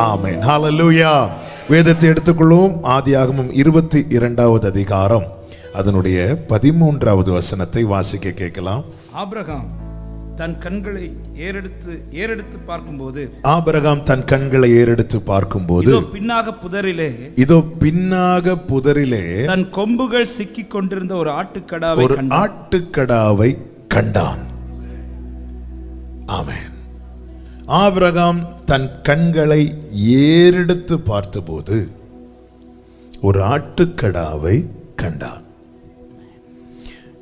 ஆமென். ஹல்லேலூயா. வேதத்தை எடுத்துக்கொள்வோம். ஆதியாகமம் 22வது அதிகாரம் அதனுடைய 13வது வசனத்தை வாசிக்க கேட்கலாம். ஆபிரகாம் தன் கண்களை ஏறெடுத்து பார்க்கும்போது இதோ பின்னாக புதரிலே தன் கொம்புகள் சிக்கிக் கொண்டிருந்த ஒரு ஆட்டுக்கடாவை கண்டான். ஆமென். ஆபிரகாம் தன் கண்களை ஏறெடுத்து பார்த்தபோது ஒரு ஆட்டுக்கடாவை கண்டான்.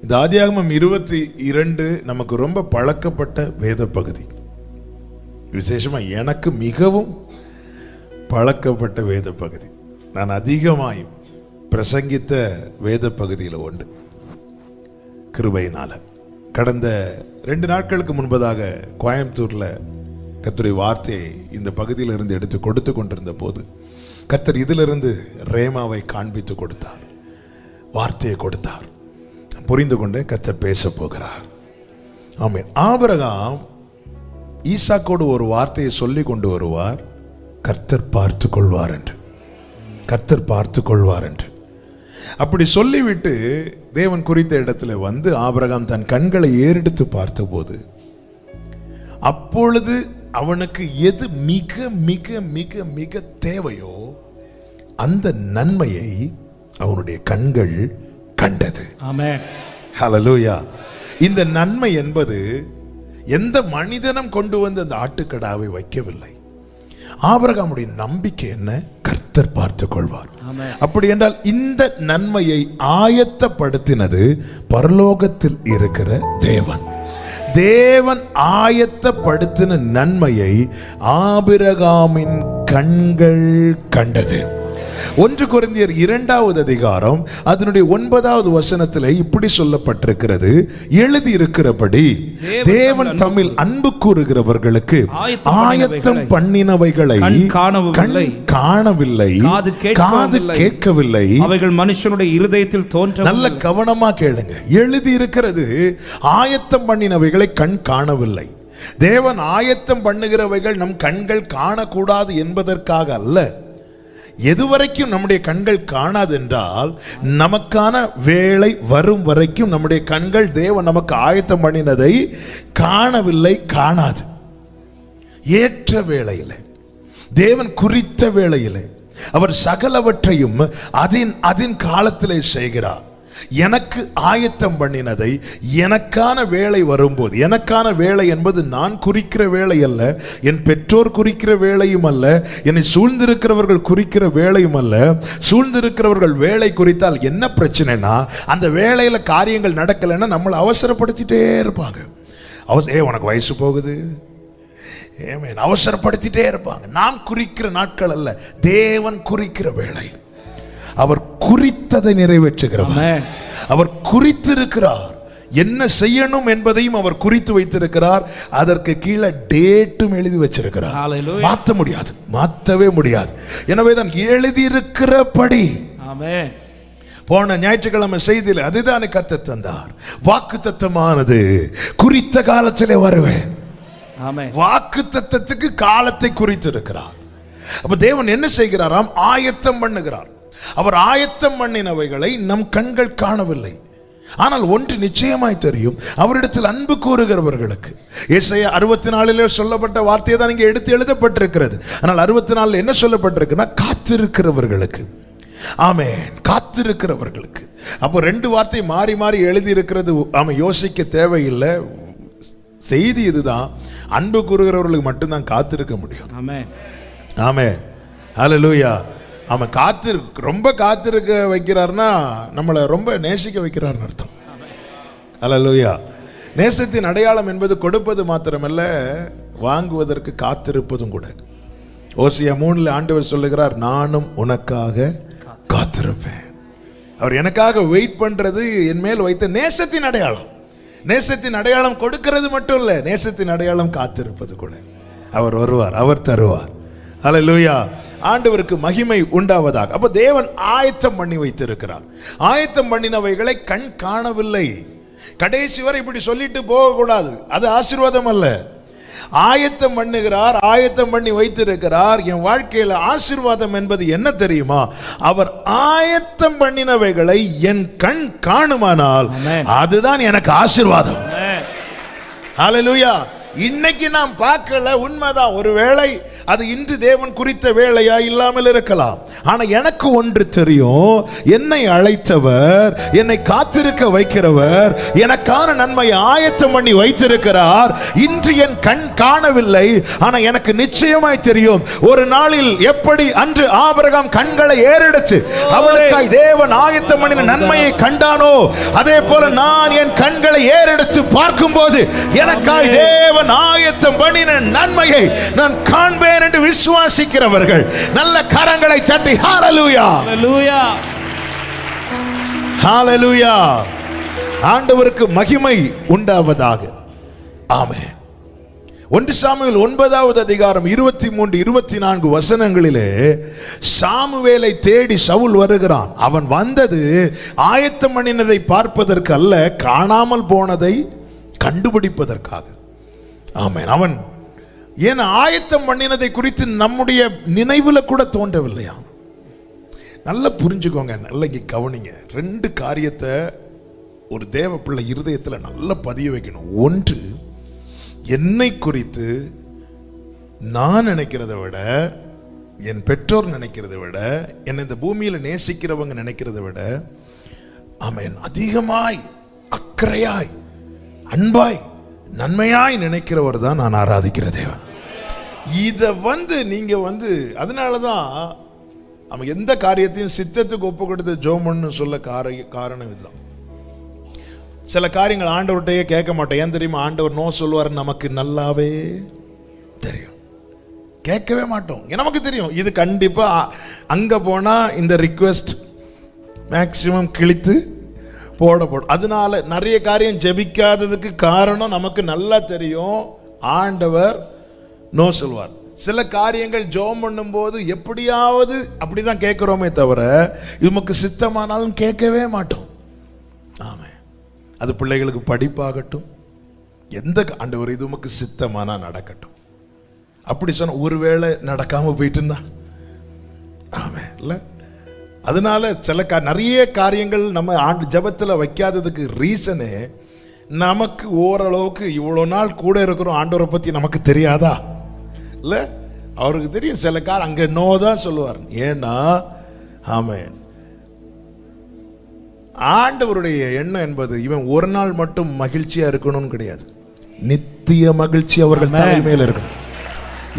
இந்த ஆதியாகமம் 22 நமக்கு ரொம்ப பழக்கப்பட்ட வேத பகுதி. விசேஷமா எனக்கு மிகவும் பழக்கப்பட்ட வேத பகுதி. நான் அதிகமாய் பிரசங்கித்த வேத பகுதியில் ஒன்று. கிருபையினால கடந்த 2 நாட்களுக்கு முன்பதாக கோயம்புத்தூர்ல கர்த்தருடைய வார்த்தையை இந்த பகுதியில் இருந்து எடுத்து கொடுத்து கொண்டிருந்த போது கர்த்தர் இதிலிருந்து ரேமாவை காண்பித்து கொடுத்தார், வார்த்தையை கொடுத்தார். புரிந்து கொண்டு கர்த்தர் பேச போகிறார். ஆமென். ஆபிரகாம் ஈசாக்கோடு ஒரு வார்த்தையை சொல்லி கொண்டு வருவார், கர்த்தர் பார்த்து கொள்வார் என்று. கர்த்தர் பார்த்து கொள்வார் என்று அப்படி சொல்லிவிட்டு தேவன் குறித்த இடத்துல வந்து ஆபிரகாம் தன் கண்களை ஏறெடுத்து பார்த்தபோது அப்பொழுது அவனுக்கு எது மிக மிக மிக மிக தேவையோ அந்த நன்மையை அவனுடைய கண்கள் கண்டது. ஆமென். ஹல்லேலூயா. இந்த நன்மை என்பது எந்த மனிதனும் கொண்டு வந்து அந்த ஆட்டுக்கடாவை வைக்கவில்லை. ஆபிரகாமுடைய நம்பிக்கை என்ன? கர்த்தர் பார்த்துக் கொள்வார். அப்படி என்றால் இந்த நன்மையை ஆயத்தப்படுத்தினது பரலோகத்தில் இருக்கிற தேவன். தேவன் ஆயத்தப்படுத்தின நன்மையை ஆபிரகாமின் கண்கள் கண்டது. 1 கொரிந்தியர் 2வது அதிகாரம் அதனுடைய 9வது வசனத்தில் இப்படி சொல்லப்பட்டிருக்கிறது, எழுதி இருக்கிறபடி தேவன் தம்மில் அன்பு கூறுகிறவர்களுக்கு ஆயத்தம் பண்ணினவைகளை கண் காணவில்லை, காது கேட்கவில்லை, அவைகள் மனுஷனுடைய இருதயத்தில் தோன்ற. நல்ல கவனமா கேளுங்க. எழுதி இருக்கிறது ஆயத்தம் பண்ணினவைகளை கண் காணவில்லை. தேவன் ஆயத்தம் பண்ணுகிறவைகள் நம் கண்கள் காணக்கூடாது என்பதற்காக அல்ல. எதுவரைக்கும் நம்முடைய கண்கள் காணாது என்றால் நமக்கான வேளை வரும் வரைக்கும் நம்முடைய கண்கள் தேவன் நமக்கு ஆயத்தம் பண்ணினதை காணவில்லை, காணாது. ஏற்ற வேளையிலே தேவன் குறித்த வேளையிலே அவர் சகலவற்றையும் அதின் காலத்திலே செய்கிறார். எனக்கு ஆயத்தம் பண்ணினதை எனக்கான வேலை வரும்போது, எனக்கான வேலை என்பது நான் குறிக்கிற வேலை அல்ல, என் பெற்றோர் குறிக்கிற வேலையும் அல்ல, என்னை சூழ்ந்திருக்கிறவர்கள் குறிக்கிற வேலையும் அல்ல. சூழ்ந்திருக்கிறவர்கள் வேலை குறித்தால் என்ன பிரச்சனைனா, அந்த வேலையில காரியங்கள் நடக்கலைன்னா நம்மளை அவசரப்படுத்திட்டே இருப்பாங்க. உனக்கு வயசு போகுது, அவசரப்படுத்திட்டே இருப்பாங்க. நாம் குறிக்கிற நாட்கள் அல்ல, தேவன் குறிக்கிற வேலை. அவர் குறித்ததை நிறைவேற்றுகிறவர். அவர் குறித்திருக்கிறார். என்ன செய்யணும் என்பதையும் அவர் குறித்து வைத்திருக்கிறார். அதற்கு கீழே டேட்டும் எழுதி வச்சிருக்கிறார். மாற்ற முடியாது, மாற்றவே முடியாது. எனவேதான் எழுதியிருக்கிறபடி. ஆமென். போன ஞாயிற்றுக்கிழமை செய்தியில் அதுதானே கர்த்தர் தந்தார். வாக்குத்தத்தமானது குறித்த காலத்திலே வருவேன். வாக்குத்தத்தத்துக்கு காலத்தை குறித்திருக்கிறார். அப்ப தேவன் என்ன செய்கிறாராம்? ஆயத்தம் பண்ணுகிறார். அவர் ஆயத்தம் பண்ணினவைகளை நம் கண்கள் காணவில்லை. ஆனால் ஒன்று நிச்சயமாய் தெரியும், அவரிடத்தில் அன்பு கூறுகிறவர்களுக்கு. ஏசாயா 64 சொல்லப்பட்ட வார்த்தையை தான் இங்கே எடுத்து எழுதப்பட்டிருக்கிறது. ஆனால் 64 என்ன சொல்லப்பட்டிருக்குன்னா, காத்திருக்கிறவர்களுக்கு. ஆமென். காத்திருக்கிறவர்களுக்கு. அப்போ 2 வார்த்தை மாறி மாறி எழுதி இருக்கிறது. ஆமாம், யோசிக்க தேவையில்லை. செய்தி இதுதான், அன்பு கூறுகிறவர்களுக்கு மட்டும்தான் காத்திருக்க முடியும். ஆமென். ஆமென். ஹல்லேலூயா. அவன் ரொம்ப காத்திருக்க வைக்கிறார்னா நம்மளை ரொம்ப நேசிக்க வைக்கிறார்னு அர்த்தம். ஹல்லேலூயா. நேசத்தின் அடையாளம் என்பது கொடுப்பது மாத்திரமல்ல, வாங்குவதற்கு காத்திருப்பதும் கூட. ஓசியா 3 ஆண்டவர் சொல்லுகிறார், நானும் உனக்காக காத்திருப்பேன். அவர் எனக்காக வெயிட் பண்றது என் மேல் வைத்த நேசத்தின் அடையாளம். நேசத்தின் அடையாளம் கொடுக்கிறது மட்டும் இல்ல, நேசத்தின் அடையாளம் காத்திருப்பது கூட. அவர் வருவார், அவர் தருவார். ஹல்லேலூயா. ஆண்டவருக்கு மகிமை உண்டாவதாக. அப்ப தேவன் ஆயத்தம் பண்ணி வைத்திருக்கிறார். ஆயத்தம் பண்ணினவைகளை கண் காணவில்லை. கடைசி வரை இப்படி சொல்லிட்டு போக கூடாது, அது ஆசீர்வாதம் அல்ல. ஆயத்தம் பண்ணுகிறார், ஆயத்தம் பண்ணி வைத்திருக்கிறார். என் வாழ்க்கையில ஆசீர்வாதம் என்பது என்ன தெரியுமா? அவர் ஆயத்தம் பண்ணினவைகளை என் கண் காணுமானால் அதுதான் எனக்கு ஆசீர்வாதம். ஹல்லேலூயா. இன்னைக்கு நாம் பார்க்கல, உண்மைதான். ஒருவேளை அது இன்று தேவன் குறித்த வேளையா இல்லாமல் இருக்கலாம். ஆனா எனக்கு ஒன்று தெரியும், என்னை அழைத்தவர், என்னை காத்திருக்க வைக்கிறவர், எனக்கான நன்மையை ஆயத்தம் பண்ணி வைத்திருக்கிறார். இன்று என் கண் காணவில்லை, ஆனா எனக்கு நிச்சயமாய் தெரியும், ஒரு நாளில் எப்படி அன்று ஆபிரகாம் கண்களை ஏறெடுத்து அவனுக்காய் தேவன் ஆயத்தம் பண்ணின நன்மையை கண்டானோ, அதே போல நான் என் கண்களை ஏறெடுத்து பார்க்கும் போது எனக்காய் தேவன் ஆயத்தம் பண்ணின நன்மையை நான் காண்பேன் என்று விசுவாசிக்கிறவர்கள் நல்ல கரங்களை தட்டி ஹல்லேலூயா, ஹல்லேலூயா, ஹல்லேலூயா. ஆண்டவருக்கு மகிமை உண்டாவதாக. ஆமென். 1 சாமுவேல் 9வது அதிகாரம் 23, 24 வசனங்களிலே சாமுவேலை தேடி சவுல் வருகிறான். அவன் வந்தது ஆயத்தம் பண்ணினதை பார்ப்பதற்கு அல்ல, காணாமல் போனதை கண்டுபிடிப்பதற்காக. ஆமென். அவன் ஏன் ஆயத்தம் பண்ணினதை குறித்து நம்முடைய நினைவுல கூட தோன்றவில்லையா? நல்லா புரிஞ்சுக்கோங்க, நல்லா இங்க கவனிங்க. 2 காரியத்தை ஒரு தேவ பிள்ளை இருதயத்தில் நல்லா பதிய வைக்கணும். ஒன்று, என்னை குறித்து நான் நினைக்கிறத விட, என் பெற்றோர் நினைக்கிறத விட, என்னை இந்த பூமியில் நேசிக்கிறவங்க நினைக்கிறத விட, ஆமென், அதிகமாய் அக்கறையாய் அன்பாய் நன்மையாய் நினைக்கிறவர் தான் நான் ஆராதிக்கிற தேவன். இதை நீங்க அதனாலதான் அவன் எந்த காரியத்தையும் சித்தத்துக்கு ஒப்பு கொடுத்து ஜோமன்னு சொல்ல காரணம் இதுதான். சில காரியங்கள் ஆண்டவர்கிட்டயே கேட்க மாட்டோம். ஏன் தெரியுமா? ஆண்டவர் நோ சொல்லுவார் நமக்கு நல்லாவே தெரியும். கேட்கவே மாட்டோம். நமக்கு தெரியும் இது கண்டிப்பா அங்க போனா இந்த ரிக்வெஸ்ட் மேக்சிமம் கிழித்து போடப்படும். அதனால நிறைய காரியம் ஜெபிக்காததுக்கு காரணம் நமக்கு நல்லா தெரியும், ஆண்டவர் நோ சொல்வார். சில காரியங்கள் ஜெபம் பண்ணும் போது எப்படியாவது அப்படிதான் கேட்கிறோமே தவிர நமக்கு சித்தமானாலும் கேட்கவே மாட்டோம். ஆமே, அது பிள்ளைகளுக்கு படிப்பாகட்டும், எந்த ஆண்டவர் இது உமக்கு சித்தமானா நடக்கட்டும் அப்படி சொன்ன ஒருவேளை நடக்காம போயிட்டுன்னா ஆமே இல்ல. அதனால நிறைய காரியங்கள் நம்ம ஜெபத்தில் வைக்காததுக்கு ரீசனே நமக்கு ஓரளவுக்கு இவ்வளோ நாள் கூட இருக்கிறோம், ஆண்டவரை பற்றி நமக்கு தெரியாதா? இல்லை, அவருக்கு தெரியும். சில கார் அங்கே நோ தான் சொல்லுவார். ஏன்னா ஆமென், ஆண்டவருடைய எண்ணம் என்பது இவன் ஒரு நாள் மட்டும் மகிழ்ச்சியா இருக்கணும்னு கிடையாது, நித்திய மகிழ்ச்சி அவர்கள் தலைமையில் இருக்கணும்.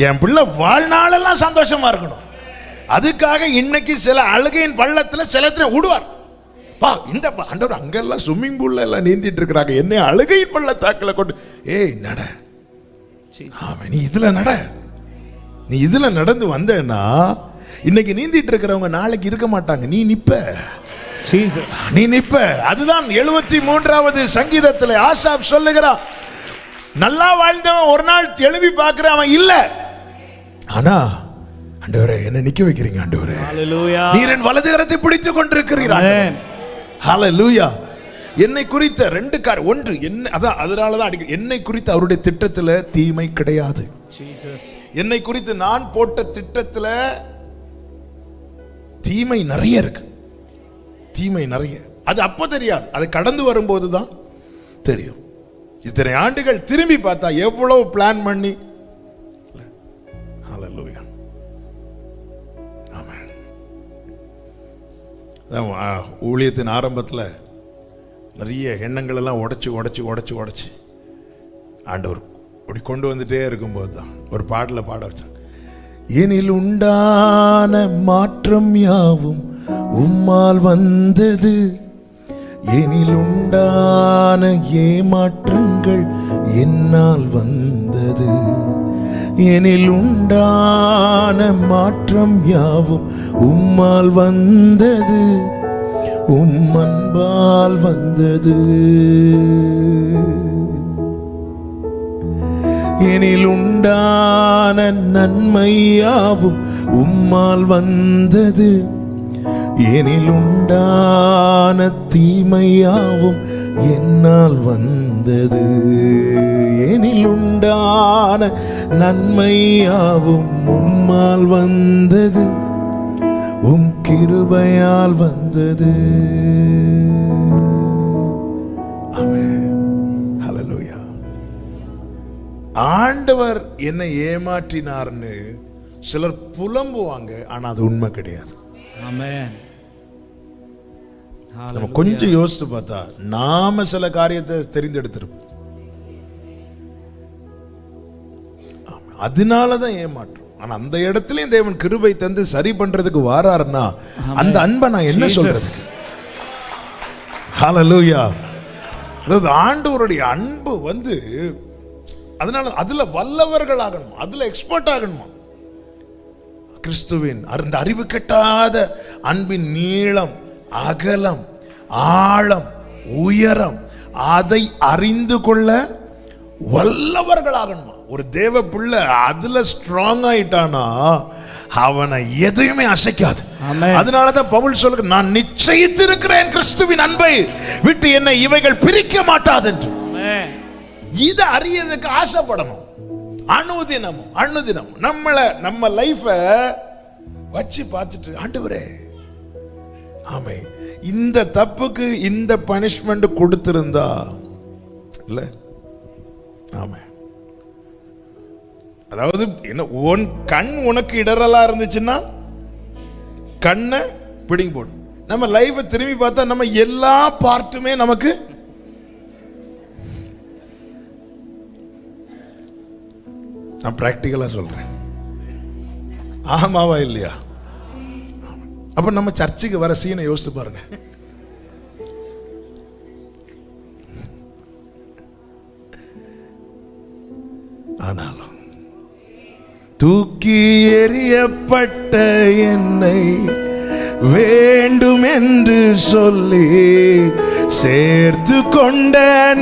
என் பிள்ளை வாழ்நாளெல்லாம் சந்தோஷமா இருக்கணும். அதுக்காக இன்னைக்கு சில அழுகையின் பள்ளத்தில் சிலத்தின விடுவார். பா இந்த ஆண்டவர் அங்கெல்லாம் ஸ்விம்மிங் பூல்ல எல்லாம் நீந்திட்டு இருக்கிறாங்க, என்னை அழுகையின் பள்ளத்தாக்கில் கொண்டு ஏய் நட, ஆமாம் நீ இதுல நட, நீ இதுல நடந்து வந்தேன்னா இன்னைக்கு நீந்திட்டு இருக்கிறவங்க நாளைக்கு இருக்க மாட்டாங்க, நீ நிப்ப, நீ நிப்ப. அதுதான் 73வது சங்கீதத்தில் ஆசாப் சொல்லுகிறான், நல்லா வாழ்ந்தவன் ஒரு நாள் எழுப்பி பார்க்கிற அவன் இல்ல, ஆனா ஆண்டவரே என்ன நிக்க வைக்கிறீங்க, ஆண்டவரே நீர் என் வலது கரத்தை பிடித்துக் கொண்டிருக்கிறீர். ஹல்லேலூயா. என்னை குறித்த 2 காரியம். ஒன்று, என்ன அதான் அதனாலதான் என்னை குறித்து அவருடைய திட்டத்தில் தீமை கிடையாது. என்னை குறித்து நான் போட்ட திட்டத்தில் தீமை நிறைய இருக்கு, தீமை நிறைய. அது அப்ப தெரியாது, அது கடந்து வரும்போது தான் தெரியும். இத்தனை ஆண்டுகள் திரும்பி பார்த்தா எவ்வளவு பிளான் பண்ணி. ஹல்லேலூயா. ஆமென். ஊழியத்தின் ஆரம்பத்தில் நிறைய எண்ணங்கள் எல்லாம் உடைச்சு ஆண்டவர் அப்படி கொண்டு வந்துட்டே இருக்கும்போது தான் ஒரு பாடலில் பாட வச்சாங்க. எனில் உண்டான மாற்றம் யாவும் உம்மால் வந்தது, எனில் உண்டான ஏமாற்றங்கள் என்னால் வந்தது, எனில் உண்டான மாற்றம் யாவும் உம்மால் வந்தது, அன்பால் வந்தது, எனில் உண்டான நன்மையாவும் உம்மால் வந்தது, எனில் உண்டான தீமையாவும் என்னால் வந்தது, எனில் உண்டான நன்மையாவும் உம்மால் வந்தது, உம் கிருபையால் வந்தது. ஆமென். ஹல்லேலூயா. ஆண்டவர் என்னை ஏமாற்றினார்னு சிலர் புலம்புவாங்க, ஆனா அது உண்மை கிடையாது. ஆமென். நம்ம கொஞ்சம் யோசித்து பார்த்தா நாம சில காரியத்தை தெரிந்தெடுத்திருப்போம். அதனாலதான் ஏமாற்றம். ஆனா அந்த இடத்துலயும் தேவன் கிருபை தந்து சரி பண்றதுக்கு வாராருன்னா அந்த அன்பை நான் என்ன சொல்றது? ஹல்லேலூயா. அதாவது ஆண்டவருடைய அன்பு அதனால அதுல வல்லவர்கள் ஆகணும், அதுல எக்ஸ்பர்ட் ஆகணுமா. கிறிஸ்துவின் அந்த அறிவு கெட்டாத அன்பின் நீளம், அகலம், ஆழம், உயரம் அதை அறிந்து கொள்ள வல்லவர்களாகணுமா. ஒரு தேவ பிள்ளை அதுல ஸ்ட்ராங் ஆயிட்டானா அவனை எதையுமே அசைக்காது. அதனாலதான் பவுல் சொல்லுங்க, நான் நிச்சயித்திருக்கிறேன் கிறிஸ்துவின் அன்பை விட்டு என்னை இவைகள் பிரிக்க மாட்டாது என்று. இதை அறியறதுக்கு ஆசைப்படணும். அனுதினமும் நம்ம லைஃப வச்சு பார்த்துட்டு, ஆண்டவரே ஆமே இந்த தப்புக்கு இந்த பனிஷ்மெண்ட் கொடுத்திருந்தா இல்ல, ஆமே அதாவது என்ன, உன் கண் உனக்கு இடரலா இருந்துச்சுன்னா கண்ணை பிடிங்கி போடு. நம்ம லைஃபை திரும்பி பார்த்தா நம்ம எல்லா பார்ட்டுமே நமக்கு நான் பிராக்டிக்கலா சொல்றேன். ஆமாவா இல்லையா? அப்ப நம்ம சர்ச்சுக்கு வர சீனை யோசித்து பாருங்க. ஆனாலும் தூக்கி எறியப்பட்ட என்னை வேண்டும் என்று சொல்லி சேர்த்து கொண்ட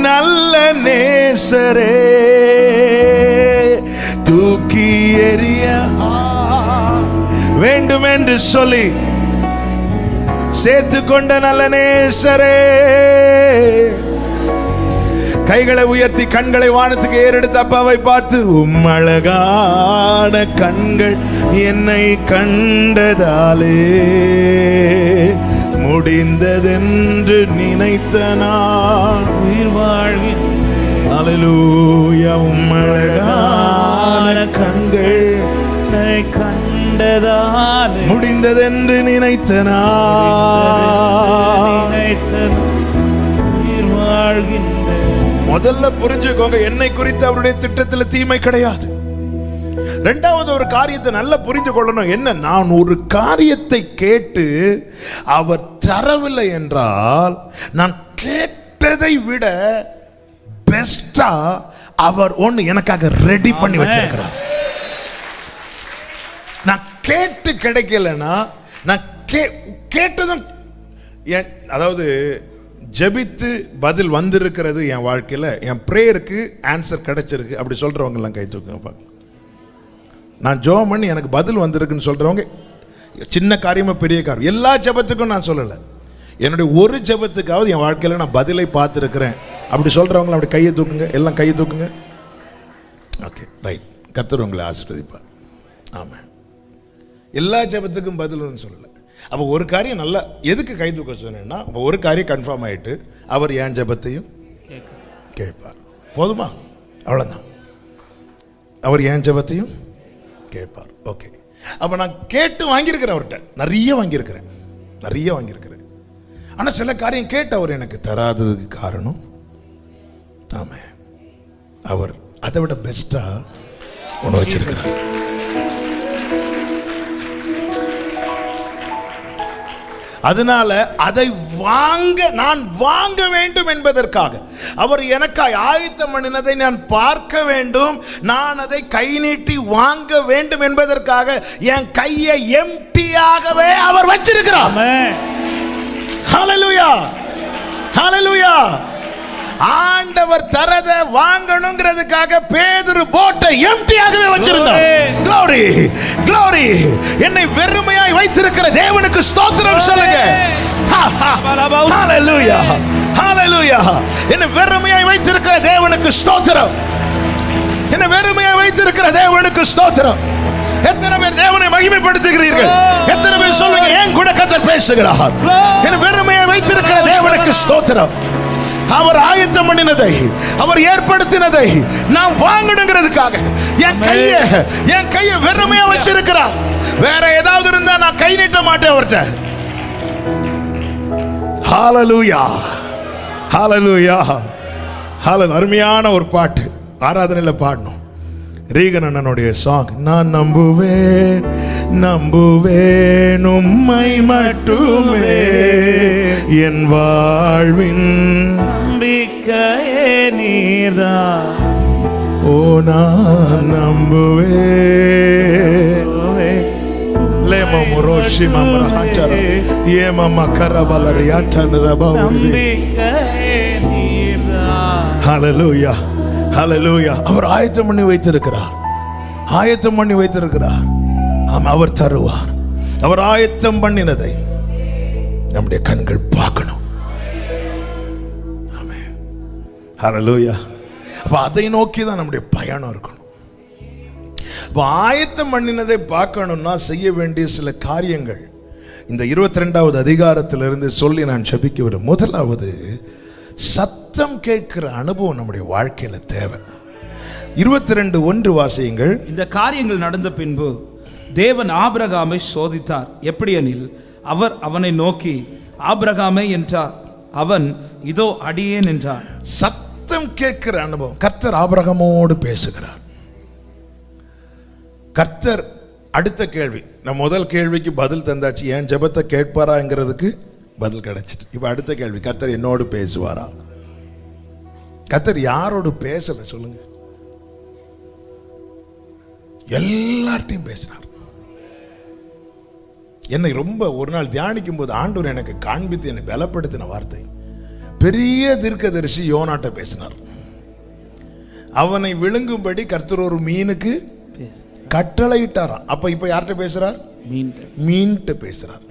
நல்ல நேசரே, தூக்கி எறிய வேண்டும் என்று சொல்லி சேர்த்து கொண்ட நல்ல நேசரே, கைகளை உயர்த்தி கண்களை வானத்துக்கு ஏறெடுத்து அப்பாவை பார்த்து, உம் அழகான கண்கள் என்னை கண்டதாலே முடிந்ததென்று நினைத்த நான் உயிர் வாழ்வின். அல்லேலூயா. உம் அழகான கண்கள் என்னை கண்டதாலே முடிந்ததென்று நினைத்த நான் உயிர் வாழ்கின்ற. முதல்ல புரிஞ்சுக்கோங்க, என்னை குறித்து அவருடைய திட்டத்தில் தீமை கிடையாது. இரண்டாவது ஒரு காரியத்தை நல்லா புரிந்து கொள்ளணும். என்ன, நான் ஒரு காரியத்தை கேட்டு அவர் தரவில்லை என்றால் நான் கேட்டதை விட பெஸ்டா அவர் ஒன்று எனக்காக ரெடி பண்ணி வச்சிருக்கிறார். நான் கேட்டு கிடைக்கலன்னா நான் கேட்டதும், அதாவது ஜெபித்து பதில் வந்திருக்கிறது என் வாழ்க்கையில், என் ப்ரேயருக்கு ஆன்சர் கிடைச்சிருக்கு அப்படி சொல்றவங்க எல்லாம் கை தூக்குங்க. நான் ஜெபம் பண்ணி எனக்கு பதில் வந்திருக்குன்னு சொல்றவங்க, சின்ன காரியமா பெரிய காரியம், எல்லா ஜெபத்துக்கும் நான் சொல்லலை, என்னுடைய ஒரு ஜெபத்துக்காவது என் வாழ்க்கையில் நான் பதிலை பார்த்துருக்கிறேன் அப்படி சொல்றவங்க அப்படி கையை தூக்குங்க. எல்லாம் கையை தூக்குங்க. Okay, right. கர்த்தர் உங்களை ஆசீர்வதிப்பார். ஆமாம், எல்லா ஜெபத்துக்கும் பதில் சொல்லலை. அப்போ ஒரு காரியம் நல்லா எதுக்கு கை தூக்க சொன்னேன்னா, அப்போ ஒரு காரியம் கன்ஃபார்ம் ஆகிட்டு அவர் என் ஜெபத்தையும் கேட்பார். போதுமா? அவ்வளோதான். அவர் என் ஜெபத்தையும் கேட்பார். ஓகே, அப்போ நான் கேட்டு வாங்கியிருக்கிறேன், அவர்கிட்ட நிறைய வாங்கியிருக்கிறேன். ஆனால் சில காரியம் கேட்டு அவர் எனக்கு தராததுக்கு காரணம், ஆமாம், அவர் அதை விட பெஸ்ட்டாக ஒன்று வச்சிருக்கிறார். அதனால அதை நான் வாங்க வேண்டும் என்பதற்காக அவர் எனக்காய் ஆயத்தம் பண்ணினதை நான் பார்க்க வேண்டும், நான் அதை கை நீட்டி வாங்க வேண்டும் என்பதற்காக என் கையை எம்டியாகவே அவர் வச்சிருக்கிறார். ஹல்லேலூயா, ஹல்லேலூயா. ஆண்டவர் தரத வாங்கணுங்கிறதுக்காக பேதுரு போட்டை எம்டியாகவே வச்சிருந்தார். glory glory. என்னை வெறுமையாய் வைத்திருக்கிற தேவனுக்கு ஸ்தோத்திரம் சொல்லுங்க. ஹalleluya ஹalleluya. என்னை வெறுமையாய் வைத்திருக்கிற தேவனுக்கு ஸ்தோத்திரம். என்னை வெறுமையாய் வைத்திருக்கிற தேவனுக்கு ஸ்தோத்திரம். எத்தனை பேர் தேவனை மகிமைப்படுத்துகிறீர்கள்? எத்தனை பேர் சொல்லுங்க ஏன் கூட கர்த்தர் பேசுகிறார்? என்னை வெறுமையாய் வைத்திருக்கிற தேவனுக்கு ஸ்தோத்திரம். அவர் ஆயத்தம் பண்ணினதை, அவர் ஏற்படுத்தினதை நாம் வாங்கணுங்கிறதுக்காக என் கையை வெறுமையா வச்சிருக்கிறார். வேற ஏதாவது இருந்தா நான் கை நீட்ட மாட்டேன் அவர்கிட்ட. ஹalleluya, ஹalleluya, ஹalleluya. அருமையான ஒரு பாட்டு ஆராதனையில பாடணும். ரீகன் அண்ணனுடைய சாங். நான் நம்புவேன் உம்மை மட்டுமே என் வாழ்வின் நம்பிக்கையே நீர்தான். ஓ நான் நம்புவேன். லேமா முரோஷி மம்ரஹாச்சர ஏமா கரபலரியாட்டன ரபௌரி. நம்பிக்கையே நீர்தான். ஹalleluya, ஹalleluya. அவர் ஆயத்தம் பண்ணி வைத்திருக்கிறார். ஆயத்தம் பண்ணி வைத்திருக்கிறார். அவர் தருவார். அவர் ஆயத்தம் பண்ணினதை நம்முடைய கண்கள் பார்க்கணும். ஆமென். ஹalleluya. அப்ப அதை நோக்கி தான் நம்முடைய பயணம் இருக்கணும். அப்ப ஆயத்தம் பண்ணினதை பார்க்கணும்னா செய்ய வேண்டிய சில காரியங்கள் இந்த 22வது அதிகாரத்திலிருந்து சொல்லி நான் ஜெபிக்க விரும்புகிறேன். முதலாவது, சத்தம் கேட்கிற அனுபவம் நம்முடைய வாழ்க்கையில தேவை. 22:1 வாசியுங்கள். இந்த காரியங்கள் நடந்த பின்பு தேவன் ஆபிரகாமை சோதித்தார். எப்படி எனில், அவர் அவனை நோக்கி ஆபிரகாமே என்றார். அவன் இதோ அடியேன் என்றார். சத்தம் கேட்கிற அனுபவம். கர்த்தர் ஆபிரகாமோடு பேசுகிறார். கர்த்தர் அடுத்த கேள்வி, நான் முதல் கேள்விக்கு பதில் தந்தாச்சு, ஏன் ஜெபத்தை கேட்பாராங்கிறதுக்கு பதில் கிடைச்சிட்டு. இப்ப அடுத்த கேள்வி, கர்த்தர் என்னோடு பேசுவாரா? கர்த்தர் யாரோடு பேசல சொல்லுங்க? எல்லார்ட்டையும் பேசினார். என்னை ரொம்ப ஒரு நாள் தியானிக்கும் போது ஆண்டவர் எனக்கு காண்பித்து என்னை பலப்படுத்தின வார்த்தை, பெரிய தீர்க்கதரிசி யோனாட்ட பேசினார். அவனை விழுங்கும்படி கர்த்தர் ஒரு மீனுக்கு கட்டளையிட்டாராம். அப்ப இப்ப யார்கிட்ட பேசுறார்? மீன்கிட்ட பேசுறார்.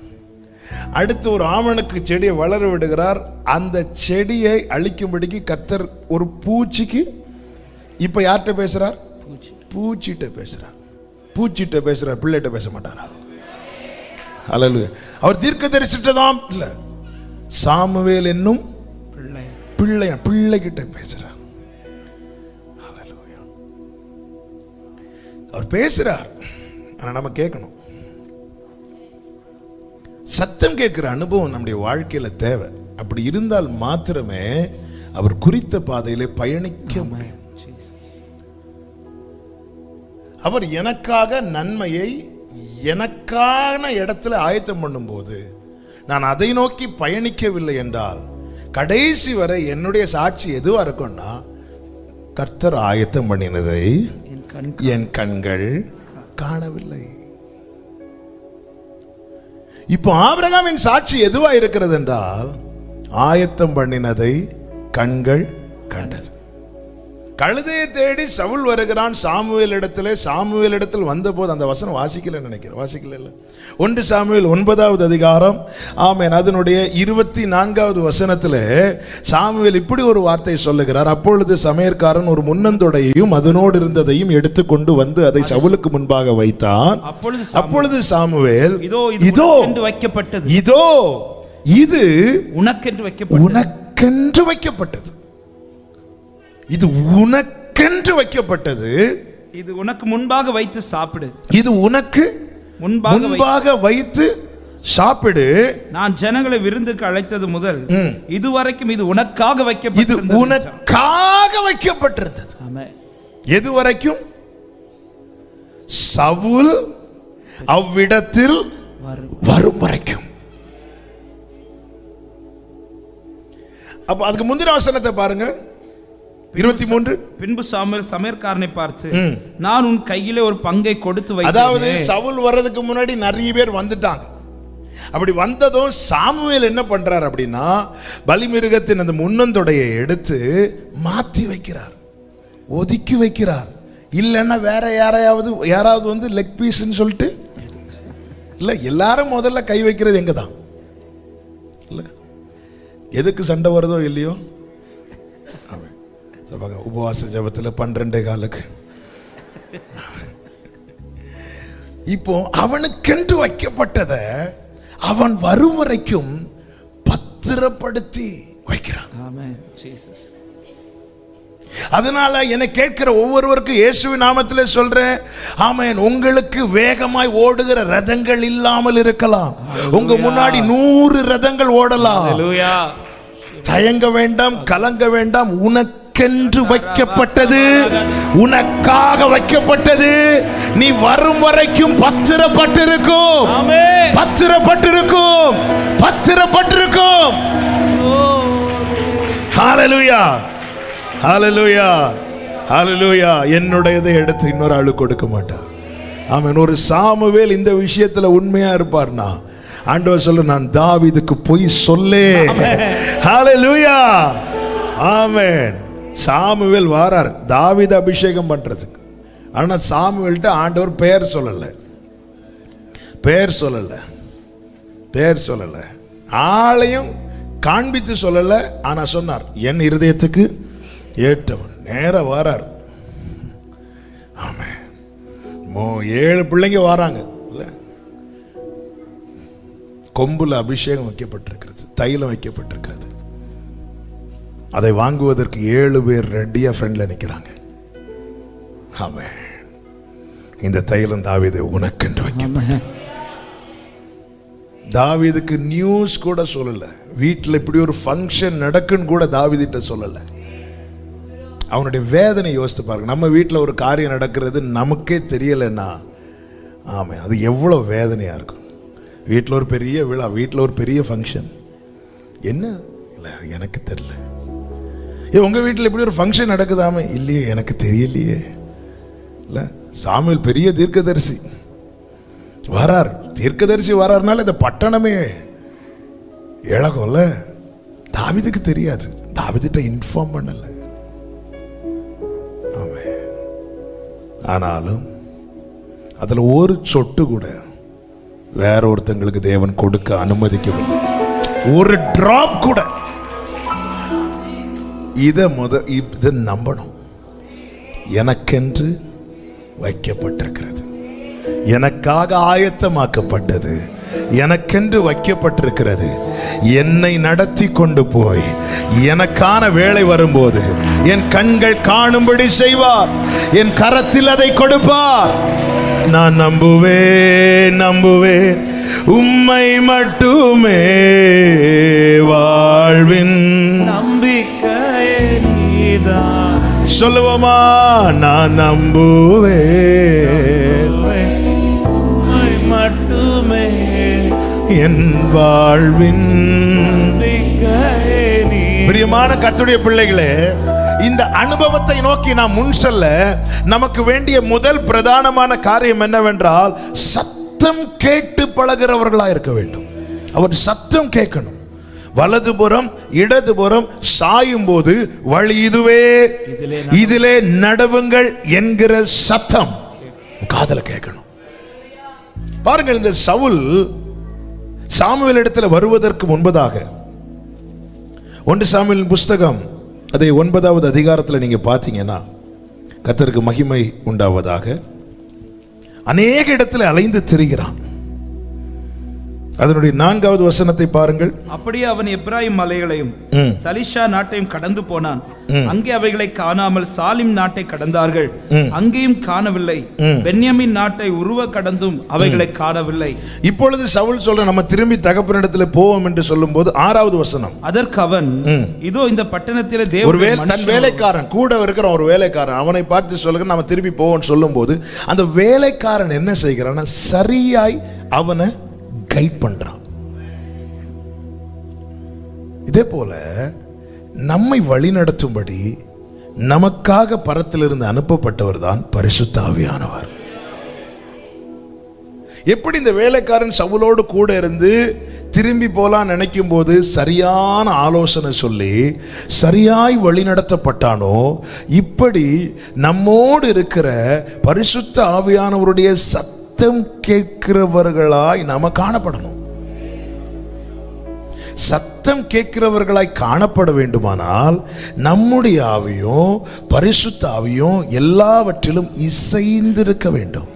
அடுத்து ஒரு ஆமணக்கு செடியை வளர விடுகிறார். அந்த செடியை அழிக்கும்படிக்கு கர்த்தர் ஒரு பூச்சிக்கு, இப்ப யார்கிட்ட பேசுறார்? பூச்சிட்ட பேசுறார். பூச்சிட்ட பேசுறார், பிள்ளைகிட்ட பேச மாட்டாரா? ஹalleluya. அவர் தீர்க்கதரிசிட்ட தான் இல்ல, சாமுவேல் என்னும் பிள்ளைகிட்ட பேசுறார். ஹalleluya. அவர் பேசுறார், ஆனா நம்ம கேட்கணும். சத்தம் கேட்கிற அனுபவம் நம்முடைய வாழ்க்கையில தேவை. அப்படி இருந்தால் மாத்திரமே அவர் குறித்த பாதையிலே பயணிக்க முடியும். அவர் எனக்காக நன்மையை எனக்கான இடத்துல ஆயத்தம் பண்ணும்போது நான் அதை நோக்கி பயணிக்கவில்லை என்றால் கடைசி வரை என்னுடைய சாட்சி எதுவா இருக்கும்னா, கர்த்தர் ஆயத்தம் பண்ணினதை என் கண்கள் காணவில்லை. இப்போ ஆபிரகாமின் சாட்சி எதுவா இருக்கிறது என்றால், ஆயத்தம் பண்ணினதை கண்கள் கண்டது. கழுதையை தேடி சவுல் வருகிறான் சாமுவேல் இடத்தில் வந்தபோது, அந்த வசனம் வாசிக்கல நினைக்கிறேன், வாசிக்கல இல்ல, 1 சாமுவேல் 9வது அதிகாரம், ஆமென், அதனுடைய 24வது வசனத்தில் சாமுவேல் இப்படி ஒரு வார்த்தை சொல்லுகிறார். அப்பொழுது சமையற்காரன் ஒரு முன்னந்தொடையையும் அதனோடு இருந்ததையும் எடுத்துக்கொண்டு வந்து அதை சவுலுக்கு முன்பாக வைத்தான். அப்பொழுது சாமுவேல், இதோ இது உனக்கென்று வைக்கப்பட்டது, இது உனக்கென்று வைக்கப்பட்டது, இது உனக்கு முன்பாக வைத்து சாப்பிடு, இது உனக்கு முன்பாக வைத்து சாப்பிடு. நான் ஜனங்களை விருந்துக்கு அழைத்தது முதல் இதுவரைக்கும் இது உனக்காக வைக்கப்பட்டிருந்தது. இது உனக்காக வைக்கப்பட்டிருந்தது. எதுவரைக்கும்? சவுல் அவ்விடத்தில் வரும் வரைக்கும். அப்ப அதுக்கு முந்தின வசனத்தை பாருங்க, 23. பின்பு சாமுவேல் சமையற்காரனை பார்த்து, நான் உன் கையிலே ஒரு பங்கை கொடுத்து வைத்தேன். அதாவது சவுல் வர்றதுக்கு முன்னாடி நிறைய பேர் வந்துட்டாங்க. அப்படி வந்ததும் சாமுவேல் என்ன பண்றார் அப்படின்னா, பலிமிருகத்தின் அந்த முன்னந்தொடையை எடுத்து மாத்தி வைக்கிறார், ஒதுக்கி வைக்கிறார். இல்லைன்னா வேற யாராவது வந்து லெக் பீஸ்ன்னு சொல்லிட்டு இல்ல, எல்லாரும் முதல்ல கை வைக்கிறது எங்க தான் இல்ல, எதுக்கு சண்டை வருதோ இல்லையோ, உபவாச ஜபத்தில் 12:15 இப்போ அவனுக்கென்று வைக்கப்பட்டதை அவன் வரும் வரைக்கும் பத்திரப்படுத்தி வைக்கிறான். அதனால என்னை கேட்கிற ஒவ்வொருவருக்கும் இயேசுவின் நாமத்திலே சொல்றேன், ஆமென். உங்களுக்கு வேகமாய் ஓடுகிற ரதங்கள் இல்லாமல் இருக்கலாம், உங்க முன்னாடி 100 ரதங்கள் ஓடலாம். தயங்க வேண்டாம், கலங்க வேண்டாம். உனக்கென்று வைக்கப்பட்டது, உனக்காக வைக்கப்பட்டது, நீ வரும் வரைக்கும் பத்திரப்பட்டிருக்கும், பத்திரப்பட்டிருக்கும், பத்திரப்பட்டிருக்கும். ஹல்லேலூயா, ஹல்லேலூயா, ஹல்லேலூயா. என்னுடையதை எடுத்து இன்னொரு ஆளு கொடுக்க மாட்டார். ஆமென். ஒரு சாமுவேல் இந்த விஷயத்துல உண்மையா இருப்பார்னா, ஆண்டவர் சொல்ல, நான் தாவீதுக்கு பொய் சொல்லே. ஹல்லேலூயா, ஆமென். சாமுவேல் வாரார் தாவீது அபிஷேகம் பண்றதுக்கு. ஆனா சாமுவேல்ட்ட ஆண்டவர் பெயர் சொல்லல, பெயர் சொல்லல, பெயர் சொல்லல, ஆளையும் காண்பித்து சொல்லல. ஆனா சொன்னார், என் இருதயத்துக்கு ஏற்றவன். நேர வாரார். ஆமென். 7 பிள்ளைங்க வராங்க. கொம்புல அபிஷேகம் வைக்கப்பட்டிருக்கிறது, தைலம் வைக்கப்பட்டிருக்கிறது. அதை வாங்குவதற்கு 7 பேர் ரெடியா ஃப்ரெண்ட்ல நிற்கிறாங்க. ஆமென். இந்த தைலம் தாவீது உனக்கென்று வைக்கப்பட்டது. தாவீதுக்கு நியூஸ் கூட சொல்லல, வீட்டில் இப்படி ஒரு ஃபங்க்ஷன் நடக்குன்னு கூட தாவீதிட்ட சொல்லல. அவனுடைய வேதனை யோசித்து பாருங்க. நம்ம வீட்டில் ஒரு காரியம் நடக்கிறது நமக்கே தெரியலைன்னா, ஆமாம், அது எவ்வளோ வேதனையாக இருக்கும். வீட்டில் ஒரு பெரிய விழா, வீட்டில் ஒரு பெரிய ஃபங்க்ஷன், என்ன இல்லை எனக்கு தெரியல. உங்கள் வீட்டில் இப்படி ஒரு ஃபங்க்ஷன் நடக்குதாமே, இல்லையே எனக்கு தெரியலையே. இல்லை, சாமுவேல் பெரிய தீர்க்கதரிசி வரார், தீர்க்கதரிசி வராருனால இந்த பட்டணமே இழகும்ல. தாவீதுக்கு தெரியாது, தாவீதுட்ட இன்ஃபார்ம் பண்ணல. ஆனாலும் அதுல ஒரு சொட்டு கூட வேற ஒருத்தங்களுக்கு தேவன் கொடுக்க அனுமதிக்கவில்லை, ஒரு டிராப் கூட. இதை நம்பணும். எனக்கென்று வைக்கப்பட்டிருக்கிறது, எனக்காக ஆயத்தமாக்கப்பட்டது, எனக்கென்று வைக்கப்பட்டிருக்கிறது. என்னை நடத்தி கொண்டு போய் எனக்கான வேலை வரும்போது என் கண்கள் காணும்படி செய்வார், என் கரத்தில் அதை கொடுப்பார். நான் நம்புவேன், நம்புவேன் உம்மை மட்டுமே, வாழ்வின் நம்பிக்கையே நீதான். சொல்லுவோமா? நான் நம்புவேன் உம்மை மட்டுமே, என் வாழ்வின் நம்பிக்கையே நீ. பிரியமான கர்த்தருடைய பிள்ளைகளே, இந்த அனுபவத்தை நோக்கி நாம் முன் செல்ல நமக்கு வேண்டிய முதல் பிரதானமான காரியம் என்னவென்றால், சத்தம் கேட்டு பழகிறவர்களா இருக்க வேண்டும். அவர் சத்தம் கேட்கணும். வலதுபுறம் இடதுபுறம் சாயும் போது வழி இதுவே, இதிலே நடவுங்கள் என்கிற சத்தம் காதுல கேட்கணும். பாருங்கள், இந்த சவுல் சாமுவேல் இடத்துல வருவதற்கு முன்பதாக 1 சாமுவேல் புஸ்தகம் அதை 9வது அதிகாரத்தில் நீங்க பார்த்தீங்கன்னா, கர்த்தருக்கு மகிமை உண்டாவதாக, அநேக இடத்துல அலைந்து திரிகிறான். அதனுடைய 4வது வசனத்தை பாருங்கள். அப்படியே அவன் எப்ராயிம் மலைகளையும் சலிஷா நாட்டையும் கடந்து போனான். அங்கே அவைகளை காணாமல் சாலிம் நாட்டை கடந்தார்கள், அங்கேயும் காணவில்லை. பென்யமின் நாட்டை உருவ கடந்தும் அவைகளை காணவில்லை. இப்பொழுது சவுல் சொல்ற, நம்ம திரும்பி தகப்பனிடத்தில் போவோம் என்று சொல்லும் போது 6வது வசனம். அதற்கு அவன், இதோ இந்த பட்டணத்திலே தன் வேலைக்காரன் கூட இருக்கிற ஒரு வேலைக்காரன் அவனை பார்த்து சொல்லுங்க, நம்ம திரும்பி போவோம் சொல்லும் போது அந்த வேலைக்காரன் என்ன செய்கிறான்? சரியாய் அவனை கைட் பண்றான். இதே போல நம்மை வழிநடத்தும்படி நமக்காக பரத்திலிருந்து அனுப்பப்பட்டவர் தான் பரிசுத்த ஆவியானவர். எப்படி இந்த வேலைக்காரன் சவுலோடு கூட இருந்து திரும்பி போலாம் நினைக்கும் போது சரியான ஆலோசனை சொல்லி சரியாய் வழிநடத்தப்பட்டானோ, இப்படி நம்மோடு இருக்கிற பரிசுத்த ஆவியானவருடைய சத்தம் கேட்கிறவர்களாய் நாம காணப்படணும். சத்தம் சத்தம் கேட்கிறவர்களாய் காணப்பட வேண்டுமானால் நம்முடைய ஆவியும் பரிசுத்த ஆவியும் எல்லாவற்றிலும் இசைந்திருக்க வேண்டும்,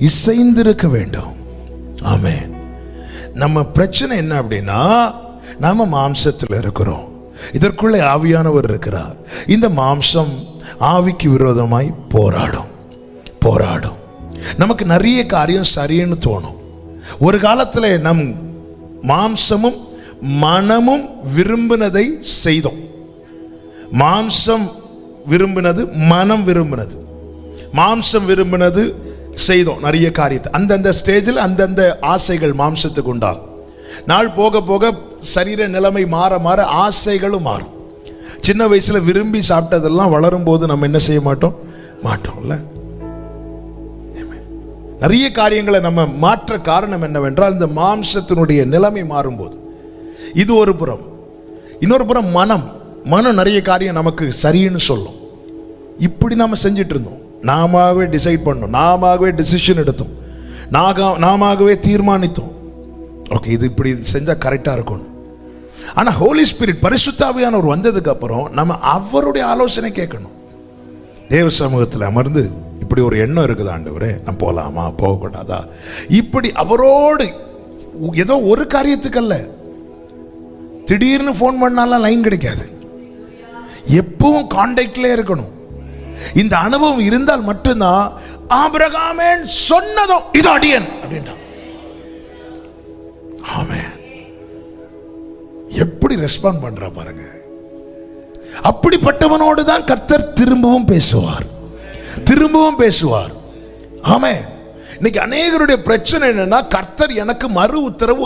இசைந்திருக்க வேண்டும். ஆமென். நம்ம பிரச்சனை என்ன அப்படின்னா, நாம மாம்சத்தில் இருக்கிறோம், இதற்குள்ளே ஆவியானவர் இருக்கிறார். இந்த மாம்சம் ஆவிக்கு விரோதமாய் போராடும். நமக்கு நிறைய காரியம் சரின்னு தோணும். ஒரு காலத்தில் நம் மாம்சமும் மனமும் விரும்பினதை செய்தோம். மாம்சம் விரும்பினது, மனம் விரும்பினது. மாம்சம் விரும்பினது செய்தோம் நிறைய காரியத்தை. அந்தந்த ஸ்டேஜில் அந்தந்த ஆசைகள் மாம்சத்துக்கு உண்டாகும். நாள் போக போக சரீர நிலைமை மாற மாற ஆசைகளும் மாறும். சின்ன வயசுல விரும்பி சாப்பிட்டதெல்லாம் வளரும் போது நம்ம என்ன செய்ய மாட்டோம்ல. நிறைய காரியங்களை நம்ம மாற்ற காரணம் என்னவென்றால் இந்த மாம்சத்தினுடைய நிலைமை மாறும்போது. இது ஒரு புறம். இன்னொரு புறம் மனம் நிறைய காரியம் நமக்கு சரின்னு சொல்லும். இப்படி நாம செஞ்சிட்டு இருந்தோம், நாமவே டிசைட் பண்ணோம், நாமவே டிசிஷன் எடுத்தோம், நாமவே தீர்மானித்தோம், ஓகே இது இப்படி செஞ்சா கரெக்டா இருக்கும். ஆனா ஹோலி ஸ்பிரிட் பரிசுத்தாவியானவர் வந்ததுக்கு அப்புறம் நம்ம அவருடைய ஆலோசனை கேட்கணும். தேவ சமூகத்தில் அமர்ந்து இப்படி ஒரு எண்ணம் இருக்குது ஆண்டவரே, நான் போகலாமா போகக்கூடாதா, இப்படி அவரோடு ஏதோ ஒரு காரியத்துக்கு அல்ல. திடீர்னு ஃபோன் பண்ணாலும் லைன் கிடைக்காது, எப்பவும் கான்டாக்ட்ல இருக்கணும். இந்த அனுபவம் இருந்தால் மட்டும்தான் ஆபிரகாமேன் சொன்னதும் இது அடியன் அப்படின்றான். ஆமென். எப்படி ரெஸ்பாண்ட் பண்றா பாருங்க. அப்படிப்பட்டவனோடு தான் கர்த்தர் திரும்பவும் பேசுவார். ஆமென். இன்னைக்கு அநேகருடைய பிரச்சனை என்னன்னா, கர்த்தர் எனக்கு மறு உத்தரவு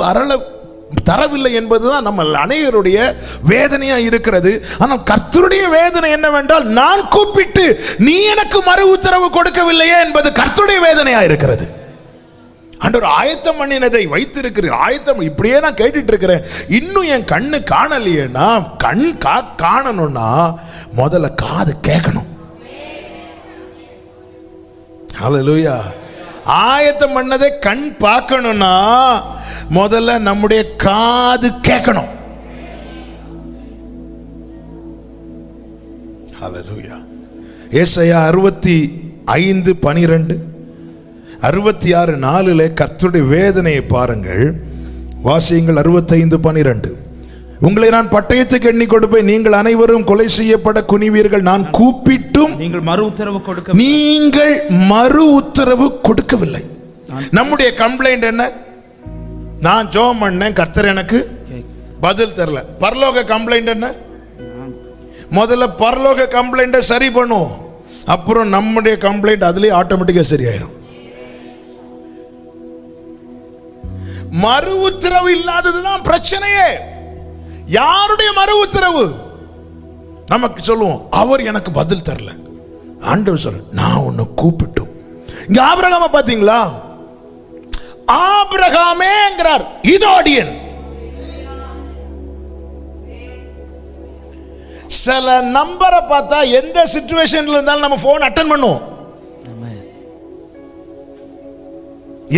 தரவில்லை என்பதுதான் நம்ம அநேகருடைய வேதனையா இருக்கிறது. ஆனால் கர்த்தருடைய வேதனை என்னவென்றால், நான் கூப்பிட்டு நீ எனக்கு மறு உத்தரவு கொடுக்கவில்லையே என்பது கர்த்தருடைய வேதனையா இருக்கிறது. ஆண்டவர் ஆயத்தம் பண்ணினதை வைத்திருக்கிறேன், ஆயத்தம் இப்படியே நான் கேட்டுட்டு இருக்கிறேன், இன்னும் என் கண்ணு காணலையேனா, கண் காணணும்னா முதல்ல காது கேட்கணும். ஹல்லேலூயா. ஆயத்தம் பண்ணதை கண் பார்க்கணும்னா முதல்ல நம்முடைய காது கேட்கணும். ஹல்லேலூயா. ஏசாயா 65:12 66:4 கர்த்தருடைய வேதனையை பாருங்கள். வாசியுங்கள். 65:12. உங்களை நான் பட்டயத்துக்கு எண்ணி கொடுப்பேன், நீங்கள் அனைவரும் கொலை செய்யப்பட குனிவீர்கள், நான் கூப்பிட்டும் நீங்கள் மறு உத்தரவு கொடுக்கவில்லை. நம்முடைய கம்ப்ளைண்ட் என்ன? நான் ஜெபம் பண்ணேன், கர்த்தர் எனக்கு பதில் தரல. பரலோக கம்ப்ளைண்ட் என்ன? முதல்ல பரலோக கம்ப்ளைண்ட சரி பண்ணுவோம், அப்புறம் நம்முடைய கம்ப்ளைண்ட் அதுலயே ஆட்டோமேட்டிக்கா சரியாயிரும். மறு உத்தரவு இல்லாததுதான் பிரச்சனையே. யாருடைய மறு உத்தரவு? நமக்கு சொல்லுவோம், அவர் எனக்கு பதில் தரல. ஆண்டவர் சொல்ற, நான் உன்னை கூப்பிட்டோம். இங்க ஆபிரகாம பாத்தீங்களா? ஆபிரகாமேங்கிறார், இதோ அடியேன். சில நம்பரை பார்த்தா எந்த சிச்சுவேஷன்ல இருந்தாலும் நம்ம போன் அட்டெண்ட் பண்ணுவோம்.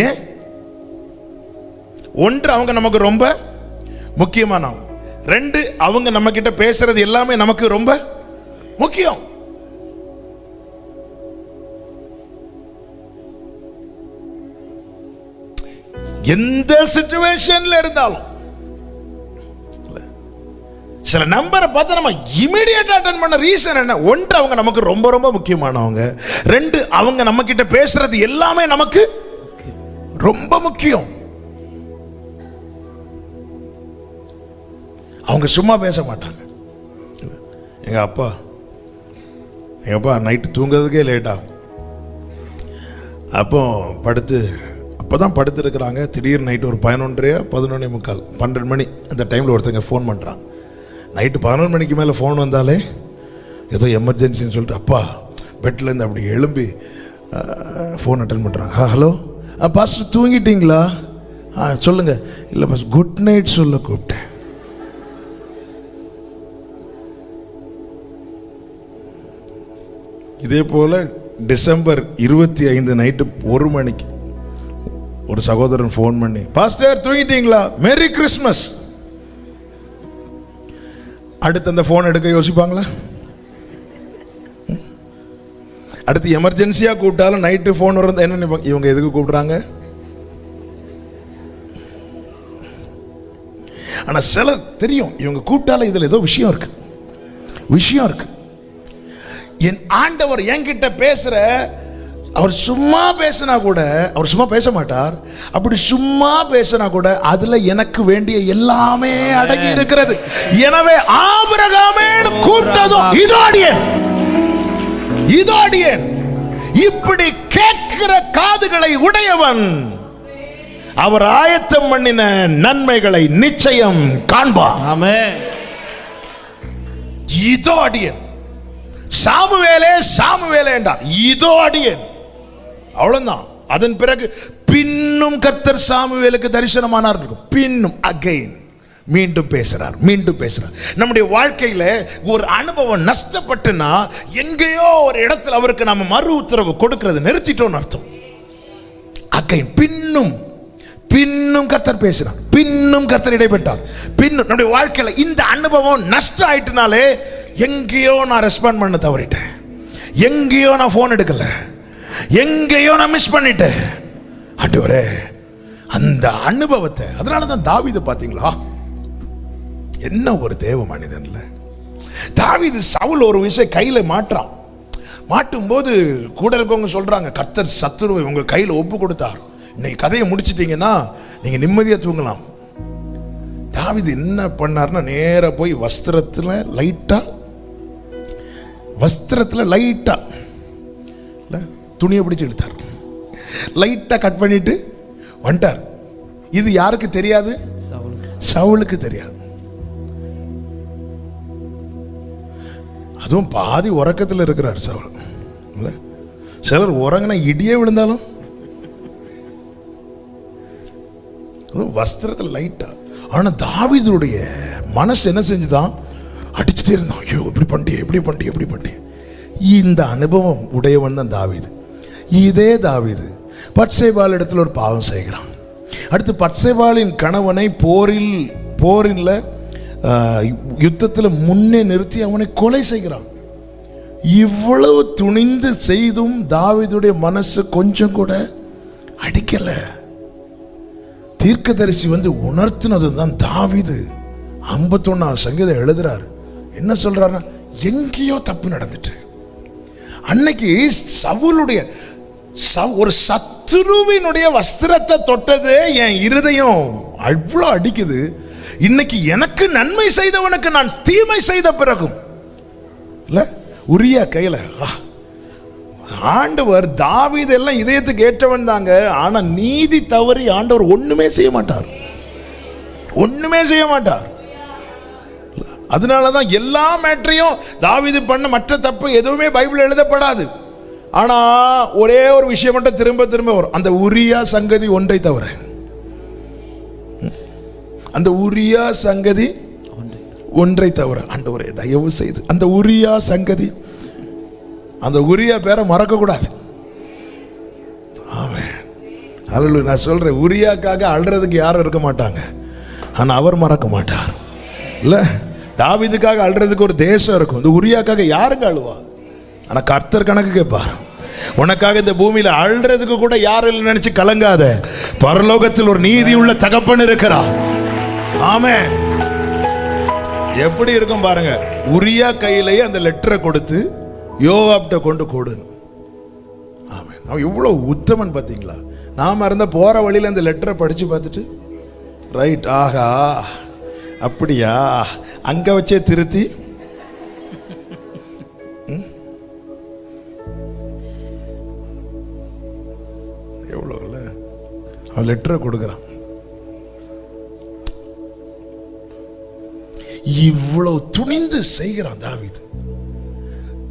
ஏன்? ஒன்று, அவங்க நமக்கு ரொம்ப முக்கியமானவங்க. ரெண்டு, அவங்க நம்ம கிட்ட பேசுறது எல்லாமே நமக்கு ரொம்ப முக்கியம். எந்த சிச்சுவேஷன்ல இருந்தாலும் சில நம்பரை பார்த்து நம்ம இமிடியேட்டா அட்டெண்ட் பண்ண ரீசன் என்ன? ஒன்று, அவங்க நமக்கு ரொம்ப ரொம்ப முக்கியமானவங்க. ரெண்டு, அவங்க நம்ம கிட்ட பேசுறது எல்லாமே நமக்கு ரொம்ப முக்கியம். அவங்க சும்மா பேச மாட்டாங்க. எங்க அப்பா நைட்டு தூங்குறதுக்கே லேட் ஆகும். அப்போதான் படுத்துருக்குறாங்க. திடீர்னு நைட்டு ஒரு 11:45 12 மணி அந்த டைமில் ஒருத்தங்க ஃபோன் பண்ணுறாங்க. நைட்டு 11 மணிக்கு மேலே ஃபோன் வந்தாலே ஏதோ எமர்ஜென்சின்னு சொல்லிட்டு அப்பா பெட்லேருந்து அப்படி எழும்பி ஃபோன் அட்டன் பண்ணுறாங்க. ஹலோ பாஸ்டர் தூங்கிட்டீங்களா? சொல்லுங்கள். இல்லை பாஸ்டர், குட் நைட் சொல்ல கூப்பிட்டேன். இதே போல் டிசம்பர் 25 நைட்டு 1 மணிக்கு ஒரு சகோதரன் ஃபோன் பண்ணி, பாஸ்டர் தூங்கிட்டீங்களா? Merry Christmas. அடுத்து அந்த போன் எடுக்க யோசிப்பாங்களா? அடுத்து எமர்ஜென்சியா கூப்பிட்டாலும் நைட்டு போன் வரும் என்ன நினைப்பாங்க, இவங்க எதுக்கு கூப்பிடுறாங்க? ஆனா சிலர் தெரியும் இவங்க கூப்பிட்டாலும் இதுல ஏதோ விஷயம் இருக்கு. என் ஆண்டவர் என்கிட்ட பேசுற, அவர் சும்மா பேசினா கூட, அவர் சும்மா பேச மாட்டார், அப்படி சும்மா பேசினா கூட அதுல எனக்கு வேண்டிய எல்லாமே அடங்கி இருக்கிறது. எனவே ஆபிரகாமே கூப்பிட்டதும் இதோடியேன் இப்படி கேட்கிற காதுகளை உடையவன் அவர் ஆயத்தம் பண்ணின நன்மைகளை நிச்சயம் காண்பான். ஆமென். இதோடியன் சாமுவேலே என்றார். இதோடியன் அவ்வளவுதான். அதன் பிறகு பின்னும் கர்த்தர் சாமுவேலுக்கு தரிசனமானார். பின்னும் அகைன் மீண்டும் பேசுறார். நம்முடைய வாழ்க்கையில ஒரு அனுபவம் நஷ்டப்பட்டுனா எங்கேயோ ஒரு இடத்துல அவருக்கு நாம மறு உத்தரவு கொடுக்கிறது நிறுத்திட்டோம்னு அர்த்தம். அகைன் பின்னும் கர்த்தர் பேசினார், பின்னும் கர்த்தர் இடைப்பட்டார். பின்னும் நம்முடைய வாழ்க்கையில இந்த அனுபவம் நஷ்டம் ஆயிட்டுனாலே எங்கேயோ நான் ரெஸ்பாண்ட் பண்ண தவறிட்டேன், எங்கேயோ நான் போன் எடுக்கல, எங்கேயோ நான் மிஸ் பண்ணிட்டேன். ஆண்டவரே அந்த அனுபவத்தை, அதனாலதான் தாவீது பாத்தீங்களா என்ன ஒரு தேவ மனிதன்ல. தாவீது சவுல் ஒரு விஷயம் கையில மாட்டும் போது கூட இருக்கவங்க சொல்றாங்க, கர்த்தர் சத்துருவை உங்க கையில ஒப்பு கொடுத்தார், இன்னைக்கு கதையை முடிச்சிட்டீங்கன்னா நீங்க நிம்மதியா தூங்கலாம். தாவீது என்ன பண்ணார்னா நேரா போய் வஸ்திரத்துல லைட்டா துணியை பிடிச்சு இழுத்தார், லைட்டா கட் பண்ணிட்டு வந்துட்டார். இது யாருக்கு தெரியாது? சவுலுக்கு தெரியாது. அதுவும் பாதி உறக்கத்தில் இருக்கிறார் சவுல். சிலர் உறங்கின இடியே விழுந்தாலும் வஸ்திரத்தில் லைட்டா. ஆனா தாவீதுடைய மனசு என்ன செஞ்சுதான்? அடிச்சுட்டே இருந்தான். ஐயோ எப்படி பண்ணி. இந்த அனுபவம் உடையவன் தான் தாவீது. இதே தாவீது பத்சேபாள் இடத்துல ஒரு பாவம் செய்கிறான். அடுத்து பத்சேபாளின் கணவனை போரில் யுத்தத்தில் முன்னே நிறுத்தி அவனை கொலை செய்கிறான். இவ்வளவு துணிந்து செய்தும் தாவீதுடைய மனசு கொஞ்சம் கூட அடிக்கல. தீர்க்கதரிசி உணர்த்தினது தான் தாவீது 51 சங்கீதம் எழுதுறாரு. என்ன சொல்றாருன்னா, எங்கேயோ தப்பு நடந்துட்டு. அன்னைக்கு சவுலுடைய ஒரு சத்துருவினுடைய வஸ்திரத்தை தொட்டது என் இருதயம் அவ்வளோ அடிக்குது. இன்னைக்கு எனக்கு நன்மை செய்தவனுக்கு நான் தீமை செய்த பிறகும் இல்ல உரியா கையில ஆண்டவர் தாவீது எல்லாம் இதயத்துக்கு ஏற்றவன் தாங்க. ஆனா நீதி தவறி ஆண்டவர் ஒண்ணுமே செய்ய மாட்டார். அதனாலதான் எல்லா மேட்டரையும் தாவீது பண்ண மற்ற தப்பு எதுவுமே பைபிள் எழுதப்படாது. ஆனா ஒரே ஒரு விஷயம் மட்டும் திரும்ப வரும். அந்த உரியா சங்கதி ஒன்றை தவிர, அந்த உரியா சங்கதி ஒன்றை தவிர ஆண்டவரே தயவு செய்து அந்த உரியா சங்கதி, அந்த உரியா பேரை மறக்க கூடாது. ஆமென். அல்லேலூயா. நான் சொல்றேன், உரியாக்காக அழுறதுக்கு யாரும் இருக்க மாட்டாங்க, ஆனா அவர் மறக்க மாட்டார். இல்ல தாவீதுக்காக அழுறதுக்கு ஒரு தேசம் இருக்கும், இந்த உரியாக்காக யாருங்க அழுவா? ஆனா கர்த்தர் கணக்கு கேட்பார். உனக்காக இந்த பூமியில அழுறதுக்கு கூட யாரும் நினைச்சு கலங்காத, பரலோகத்தில் ஒரு நீதி உள்ள தகப்பன் இருக்கிறார். ஆமென். எப்படி இருக்கும் பாருங்க. உரியா கையிலேயே அந்த லெட்டரை கொடுத்து யோவாப்ட கொண்டு கொடுன்னு. ஆமென். அவன் இவ்வளவு உத்தமன் பார்த்தீங்களா? நாம இருந்த போற வழியில அந்த லெட்டரை படிச்சு பார்த்துட்டு ரைட், ஆஹா அப்படியா, அங்க வச்சே திருத்தி எவ்வளவு அவன் லெட்டரை கொடுக்குறான். இவ்வளவு துணிந்து செய்கிறான் தாவீது.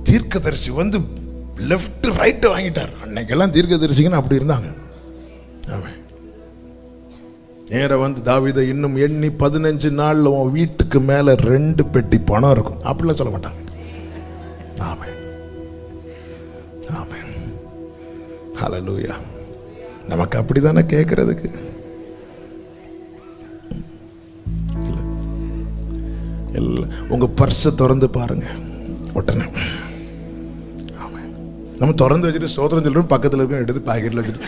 தீர்க்கதரிசி லெஃப்ட் ரைட் வாங்கிட்டார். அன்னைக்கெல்லாம் தீர்க்கதரிசிங்கன்னு அப்படி இருந்தாங்க. நேர தாவீதை இன்னும் எண்ணி 15 நாள்ல உன் வீட்டுக்கு மேல 2 பெட்டி பணம் இருக்கும் அப்படிலாம் சொல்ல மாட்டாங்க. ஆமென். ஆமென். ஹல்லேலூயா. நமக்கு அப்படிதானே கேட்கறதுக்கு. எல்லாம் உங்க பர்ஸை திறந்து பாருங்க உடனே. நம்ம திறந்து வச்சுட்டு சோதரம் சொல்றோம், பக்கத்தில் இருக்க எடுத்து பாக்கெட்டில் வச்சுட்டு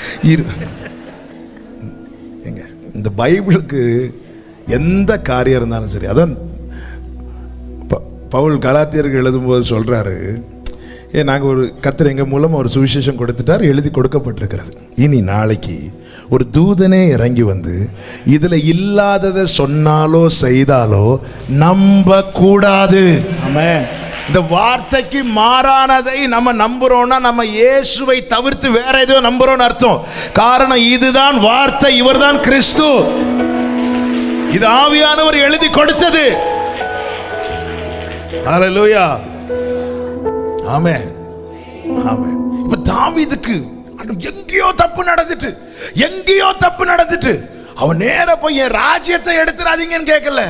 எங்க இந்த பைபிளுக்கு எந்த காரியம் இருந்தாலும் சரி. அதான் பவுல் கலாத்தியருக்கு எழுதும்போது சொல்றாரு, நாங்கள் ஒரு கர்த்தர் எங்கள் மூலம் ஒரு சுவிசேஷம் கொடுத்துட்டார், எழுதி கொடுக்கப்பட்டிருக்கிறது. இனி நாளைக்கு ஒரு தூதனே இறங்கி வந்து இதில் இல்லாததை சொன்னாலோ செய்தாலோ நம்ப கூடாது. இந்த வார்த்தைக்கு மாறானதை நம்ம நம்புறோம்னா நம்ம இயேசுவை தவிர்த்து வேற ஏதோ நம்புறோம்னு அர்த்தம். காரணம் இதுதான் வார்த்தை, இவர்தான் கிறிஸ்து. இது ஆவியானவர் எழுதி கொடுத்தது. ஹல்லேலூயா, ஆமென், ஆமென். இப்ப தாவீதுக்கு எங்கேயோ தப்பு நடந்துட்டு அவன் நேர போய் என் ராஜ்யத்தை எடுத்துறாதீங்கன்னு கேட்கல,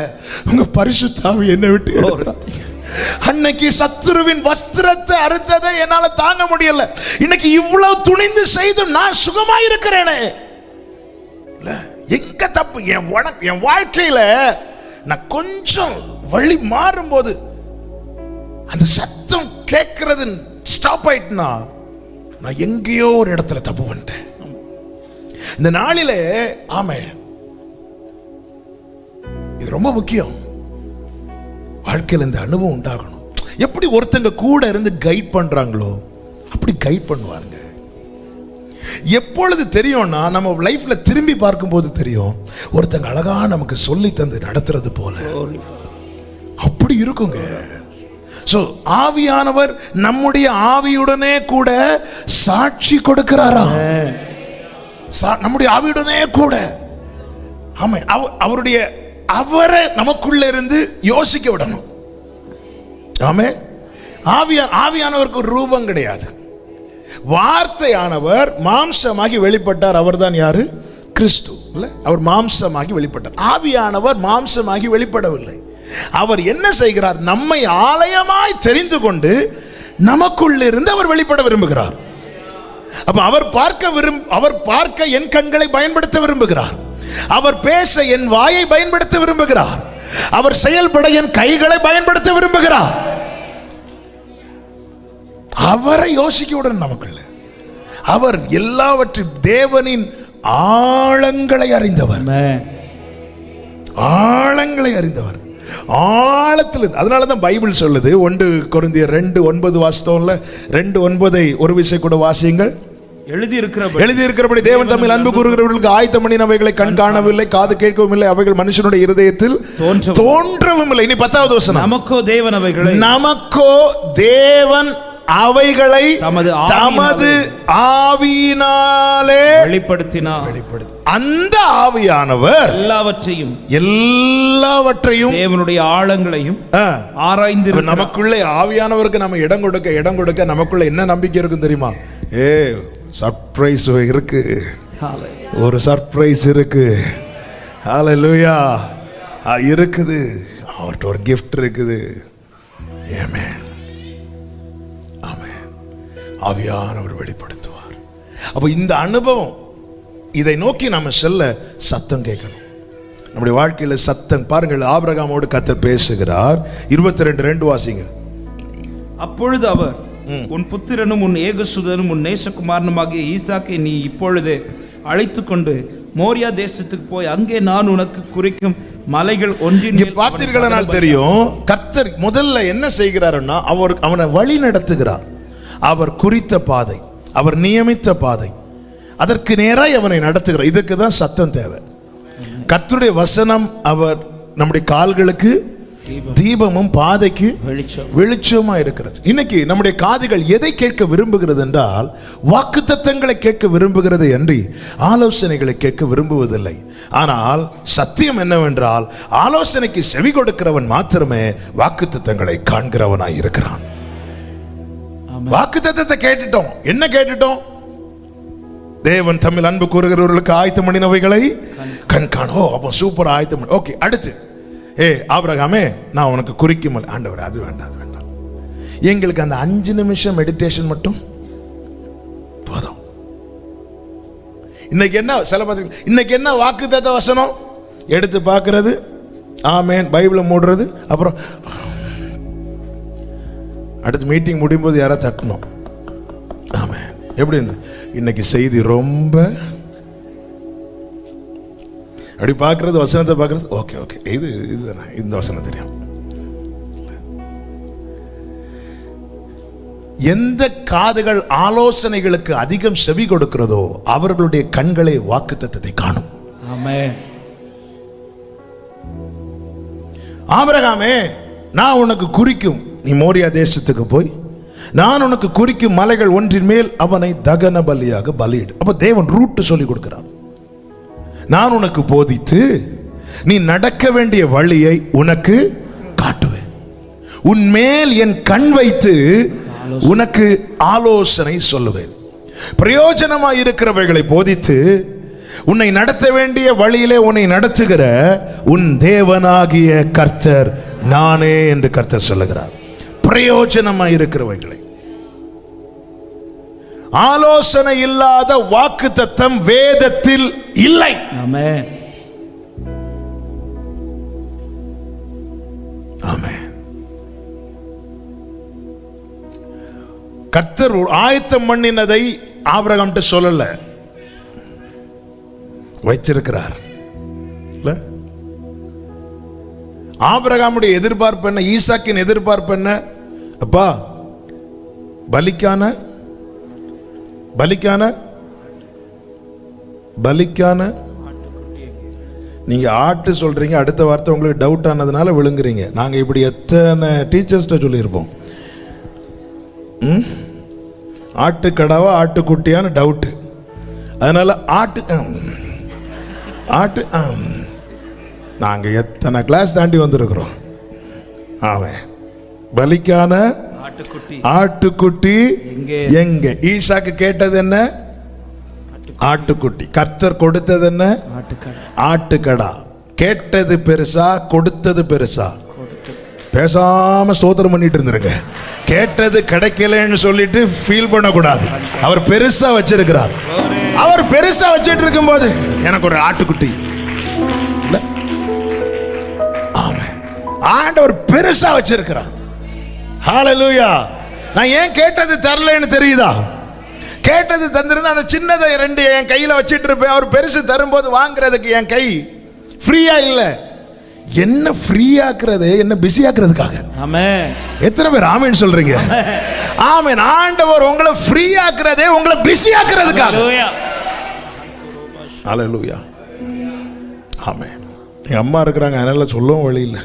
உங்க பரிசுத்த ஆவி என்னை விட்டு எடுத்துறாதீங்க. அன்னைக்கு சத்துருவின் வஸ்திரத்தை அறுத்ததை என்னால தாங்க முடியல, இன்னைக்கு இவ்வளவு துணிந்து செய்து நான் சுகமா இருக்கிறேனே. எங்க தப்பு? என் வாழ்க்கையில நான் கொஞ்சம் வழி மாறும் போது அந்த சத்தம் கேட்கறது ஸ்டாப் ஆயிட்டுனா நான் எங்கேயோ ஒரு இடத்துல தப்பு பண்ணிட்டேன். இந்த நாளில ஆமே, இது ரொம்ப முக்கியம். வாழ்க்கையில் இந்த அனுபவம் உண்டாகணும். எப்படி ஒருத்தங்க கூட இருந்து கைட் பண்றாங்களோ அப்படி கைட் பண்ணுவாங்க. எப்பொழுது தெரியும்னா நம்ம லைஃப்ல திரும்பி பார்க்கும்போது தெரியும், ஒருத்தங்க அழகா நமக்கு சொல்லி தந்து நடத்துறது போல அப்படி இருக்குங்க. சோ ஆவியானவர் நம்முடைய ஆவியுடனே கூட சாட்சி கொடுக்கிறாரா? நம்முடைய ஆவியுடனே கூட. ஆமா, அவரை நமக்குள்ள இருந்து யோசிக்க விடணும். ஆமே, ஆவியானவருக்கு ஒரு ரூபம் கிடையாது. வார்த்தையானவர் மாம்சமாகி வெளிப்பட்டார். அவர் தான் யாரு? கிறிஸ்து. அவர் மாம்சமாகி வெளிப்பட்டார். ஆவியானவர் மாம்சமாகி வெளிப்படவில்லை. அவர் என்ன செய்கிறார்? நம்மை ஆலயமாய் தெரிந்து கொண்டு நமக்குள்ள இருந்து அவர் வெளிப்பட விரும்புகிறார். அப்ப அவர் பார்க்க என் கண்களை பயன்படுத்த விரும்புகிறார். அவர் பேச என் வாயை பயன்படுத்த விரும்புகிறார். அவர் செயல்பட என் கைகளை பயன்படுத்த விரும்புகிறார். அவரை யோசிக்க உடன் நமக்குள்ள அவர் எல்லாவற்றையும் தேவனின் ஆழங்களை அறிந்தவர். ஆழங்களை அறிந்தவர், ஆழத்தில். அதனாலதான் பைபிள் சொல்லுது, 1 கொரிந்தியர் 2:9 வாசித்தோம்ல, 2:9 ஒரு விஷயம் கூட வாசியுங்கள். எழுதியிருக்கிறபடி தேவன் தம்மில் அன்பு கூறுகிறவர்களுக்கு ஆயத்தம் பண்ணினவைகளை கண் காணவில்லை, காது கேட்கவும் இல்லை, அவைகள் மனுஷனுடைய இருதயத்தில் தோன்றவும் இல்லை. இனி 10வது வசனம். நமக்கோ தேவன் அவைகளை தமது ஆவியினாலே வெளிப்படுத்தினார். அந்த ஆவியானவர் எல்லாவற்றையும் தேவனுடைய ஆழங்களையும் ஆராய்ந்து. நமக்குள்ளே ஆவியானவருக்கு நம்ம இடம் கொடுக்க நமக்குள்ள என்ன நம்பிக்கை இருக்கும் தெரியுமா? சர்ப்ரைஸ் இருக்கு, ஒரு சர்ப்ரைஸ் இருக்கு. ஹல்லேலூயா, இருக்குது. அவர்கிட்ட ஒரு கிஃப்ட் இருக்குது. ஆமென், ஆமென். ஆவியானவர் வெளிப்படுத்துவார். அப்ப இந்த அனுபவம், இதை நோக்கி நம்ம செல்ல சத்தம் கேட்கணும். நம்முடைய வாழ்க்கையில சத்தம் பாருங்கள். ஆபிரகாமோடு கர்த்தர் பேசுகிறார். 22:2 வாசிங்க. அப்பொழுது அவர், உன் புத்திரனும் உன் ஏகசுதனும் உன் நேசகுமாரனுமாகிய ஈசாக்கை நீ இப்பொழுது அழைத்து கொண்டு மோரியா தேசத்துக்கு போய் அங்கே நான் உனக்கு குறிக்கும் மலைகள் ஒன்றின். பார்த்தீர்களானால் தெரியும், கர்த்தர் முதல்ல என்ன செய்கிறாருன்னா அவனை வழி நடத்துகிறார். அவர் குறித்த பாதை, அவர் நியமித்த பாதை, அதற்கு நேராக அவனை நடத்துகிறார். இதுக்கு தான் சத்தம் தேவை. கர்த்தருடைய வசனம் அவர் நம்முடைய கால்களுக்கு தீபமும் பாதைக்கு வெளிச்சமா இருக்கிறது. இன்னைக்கு நம்முடைய காதுகள் எதை கேட்க விரும்புகிறது என்றால், வாக்குத்தத்தங்களை கேட்க விரும்புகிறது என்று ஆலோசனைகளை கேட்க விரும்புவதில்லை. ஆனால் சத்தியம் என்னவென்றால், ஆலோசனைக்கு செவி கொடுக்கிறவன் மாத்திரமே வாக்குத்தத்தங்களை காண்கிறவனாய் இருக்கிறான். வாக்குத்தத்தத்தை கேட்டுட்டோம், என்ன கேட்டுட்டோம்? தேவன் தம்மில் அன்பு கூறுகிறவர்களுக்கு ஆயத்தம் பண்ணினவைகளை கண் காண. அப்போ சூப்பர், ஆயத்தம். ஓகே, அடுத்து ஆபிரகாமே, நான் உனக்கு குறிக்கும் ஆண்டவர், அது வேண்டாம், அது வேண்டாம். எங்களுக்கு அந்த 5 நிமிஷம் மெடிடேஷன் மட்டும் போதும். இன்னைக்கு என்ன சில இன்னைக்கு என்ன வாக்குத்தத்த வசனம் எடுத்து பார்க்கிறது, ஆமென். பைபிளை மூடுறது, அப்புறம் அடுத்து மீட்டிங் முடியும் போது யாராவது தட்டணும். ஆமென். எப்படி இருந்து இன்னைக்கு செய்தி ரொம்ப அப்படி பார்க்கறது, வசனத்தை பார்க்கறது, ஓகே ஓகே இதுதானே, இந்த வசனம் தெரியும். எந்த காதுகள் ஆலோசனைகளுக்கு அதிகம் செவி கொடுக்கிறதோ அவர்களுடைய கண்களை வாக்குத்தத்தத்தை காணும். ஆமென். ஆபிரகாமே, நான் உனக்கு குறிக்கும், நீ மோரியா தேசத்துக்கு போய் நான் உனக்கு குறிக்கும் மலைகள் ஒன்றின் மேல் அவனை தகன பலியாக பலியிடு. அப்ப தேவன் ரூட் சொல்லி கொடுக்கிறார். நான் உனக்கு போதித்து நீ நடக்க வேண்டிய வழியை உனக்கு காட்டுவேன். உன்மேல் என் கண் வைத்து உனக்கு ஆலோசனை சொல்லுவேன். பிரயோஜனமாய் இருக்கிறவைகளை போதித்து உன்னை நடத்த வேண்டிய வழியிலே உன்னை நடத்துகிற உன் தேவனாகிய கர்த்தர் நானே என்று கர்த்தர் சொல்லுகிறார். பிரயோஜனமாய் இருக்கிறவைகளை, ஆலோசனை இல்லாத வாக்குத்தத்தம் வேதத்தில் இல்லை. ஆமென். ஆமென். கர்த்தர் ஆயத்தம் பண்ணினதை ஆபிரகாம்கிட்ட சொல்லல, வைத்திருக்கிறார். ஆபிரகாமுடைய எதிர்பார்ப்பு என்ன? ஈசாக்கின் எதிர்பார்ப்பு என்ன? அப்பா, பலிக்கான நீங்க ஆட்டு சொல்றீங்க, அடுத்த வார்த்தை உங்களுக்கு டவுட் ஆனதுனால விழுங்குறீங்க. நாங்க இப்படி எத்தனை டீச்சர்ஸ்ட சொல்லியிருப்போம், ஆட்டுக்கடாவா ஆட்டுக்குட்டியான டவுட். அதனால ஆட்டு நாங்க எத்தனை கிளாஸ் தாண்டி வந்திருக்கிறோம். ஆமாம், பலிக்கான ஆட்டுக்குட்டி எங்க? ஈசாக்கு கேட்டது என்ன? ஆட்டுக்குட்டி. கர்த்தர் கொடுத்தது என்ன? ஆட்டுக்கடா. கேட்டது பெருசா, கொடுத்தது பெருசா? பேசாம ஸ்தோத்திரம் பண்ணிட்டு இருந்திருங்க. கேட்டது கிடைக்கலன்னு சொல்லிட்டு ஃபீல் பண்ணக்கூடாது. அவர் பெருசா வச்சிருக்கிறார். அவர் பெருசா வச்சிட்டு இருக்கும் போது எனக்கு ஒரு ஆட்டுக்குட்டி இல்ல, ஆமென், ஆண்டவர் பெருசா வச்சிருக்கிறார். ஹல்லேலூயா. நான் ஏன் கேட்டது தரலன்னு தெரியுதா? கேட்டது தந்திருந்தா அந்த சின்னதை ரெண்டு என் கையில வச்சிட்டு இருப்பேன். அவர் பெருசு தரும்போது வாங்குறதுக்கு என் கை ஃப்ரீயா இல்ல. என்ன ஃப்ரீயாக்குறது, என்ன பிஸியாக்குறதுக்காக. ஆமென். எத்தனை பேர் ஆமென் சொல்றீங்க? ஆமென். ஆண்டவர் உங்களை ஃப்ரீயாக்குறதே உங்களை பிஸியாக்குறதுக்காக. ஹல்லேலூயா. ஆமென். எங்க அம்மா இருக்கிறாங்க, அதனால சொல்லவும் வழி இல்லை.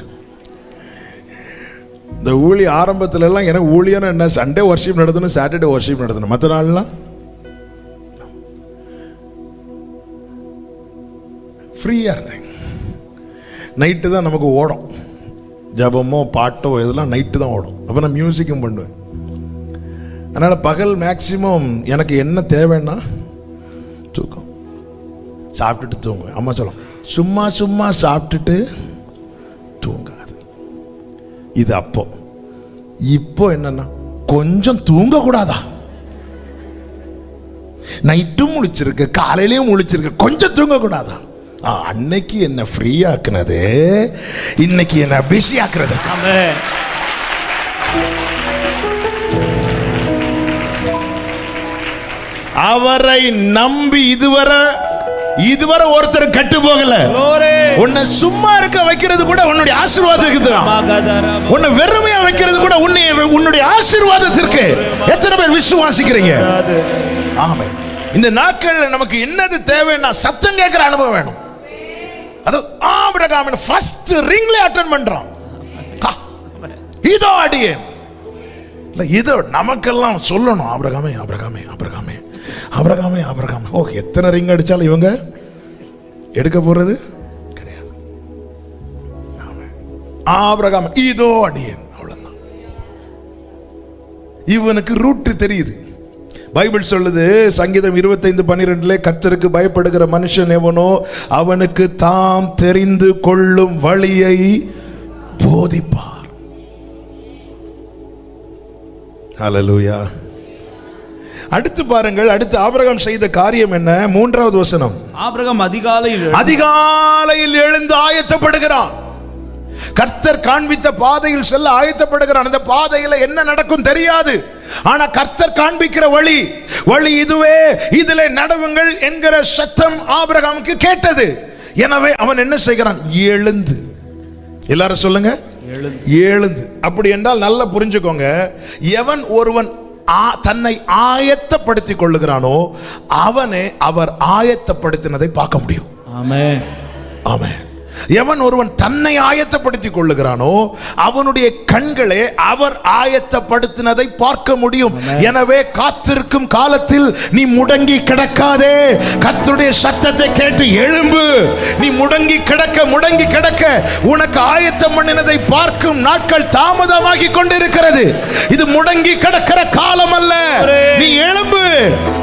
இந்த ஊழி ஆரம்பத்துல எல்லாம் எனக்கு ஊழியான என்ன, சண்டே வர்ஷிப் நடத்தணும், சாட்டர்டே வர்ஷிப் நடத்தணும், மற்ற நாள்லாம் ஃப்ரீயா இருந்தேன். நைட்டு தான் நமக்கு ஓடும், ஜபமோ பாட்டோ இதெல்லாம் நைட்டு தான் ஓடும். அப்போ நான் மியூசிக்கும் பண்ணுவேன். அதனால் பகல் மேக்சிமம் எனக்கு என்ன தேவைன்னா தூக்கம், சாப்பிட்டுட்டு தூங்குவேன். அம்மா சொல்லும், சும்மா சும்மா சாப்பிட்டுட்டு தூங்காது. இது அப்போ. இப்போ என்னன்னா, கொஞ்சம் தூங்கக்கூடாதா? நைட்டும் முழிச்சிருக்கு, காலையிலையும் முழிச்சிருக்கு, கொஞ்சம் தூங்கக்கூடாதா? அன்னைக்கு என்ன ஃப்ரீ ஆக்குனது, இன்னைக்கு என்ன பிஸி ஆக்குறது. அவரை நம்பி இதுவரை ஒருத்தர் கட்டு போகல. உன்னை சும்மா இருக்க வைக்கிறது கூட உன்னுடைய ஆசீர்வாதத்துக்கு தான். உன்னை வெறுமையா வைக்கிறது கூட உன்னுடைய ஆசீர்வாதத்திற்கு. எத்தனை பேர் விசுவாசிக்கிறீங்க? ஆமென். இந்த நாட்கள்ல நமக்கு என்னது தேவைன்னா சத்தம் கேட்கிற அனுபவம் வேணும். அது ஆபிரகாமின் ஃபர்ஸ்ட் ரிங்ல அட்டெண்ட் பண்றான். இதோ அடியேன். இதோ நமக்கெல்லாம் சொல்லணும், ஆபிரகாமே ஆபிரகாமே ஆபிரகாமே ஆபிரகாமே ஆபிரகாமே. ஓ, எத்தனை ரிங் அடிச்சாலும் இவங்க எடுக்க போறது கிடையாது. ஆபிரகாம் இதோ அடியேன், அவ்வளவுதான். இவனுக்கு ரூட் தெரியுது. பைபிள் சொல்லுது, சங்கீதம் 25:12, கர்த்தருக்கு பயப்படுகிற மனுஷன் எவனோ அவனுக்கு தாம் தெரிந்து கொள்ளும் வழியை போதிப்பார். ஹல்லேலூயா. அடுத்து பாருங்கள், அடுத்து ஆபிரகாம் செய்த காரியம் என்ன? 3வது வசனம். ஆபிரகாம் அதிகாலையில் எழுந்து ஆயத்தப்படுகிறான். கர்த்தர் காண்பித்த பாதையில் செல்ல ஆயத்தப்படுகிறான். அந்த பாதையில என்ன நடக்கும் தெரியாது. ஆனா கர்த்தர் காண்பிக்கிற வழி இதுவே, இதிலே நடவுங்கள் என்கிற சத்தம் ஆபிரகாமுக்கு கேட்டது. எனவே அவன் என்ன செய்கிறான்? எழுந்து. எல்லாரும் சொல்லுங்க, எழுந்து. அப்படி என்றால் நல்லா புரிஞ்சுக்கோங்க, எவன் ஒருவன் தன்னை ஆயத்தப்படுத்திக் கொள்ளுகிறானோ அவனே அவர் ஆயத்தப்படுத்தினதை பார்க்க முடியும். ஆமென், ஆமென். எவன் ஒருவன் தன்னை ஆயத்தப்படுத்திக் கொள்ளுகிறானோ அவனுடைய கண்களே அவர் ஆயத்தப்படுத்தினதை பார்க்க முடியும். எனவே காத்திருக்கும் காலத்தில் நீ முடங்கி கிடக்காதே. கர்த்தருடைய சத்தத்தை கேட்டு எழும்பு. நீ முடங்கி கிடக்க உனக்கு ஆயத்தம் பண்ணினதை பார்க்கும் நாட்கள் தாமதமாகி கொண்டிருக்கிறது. இது முடங்கி கிடக்கிற காலம் அல்ல. நீ எழும்பு,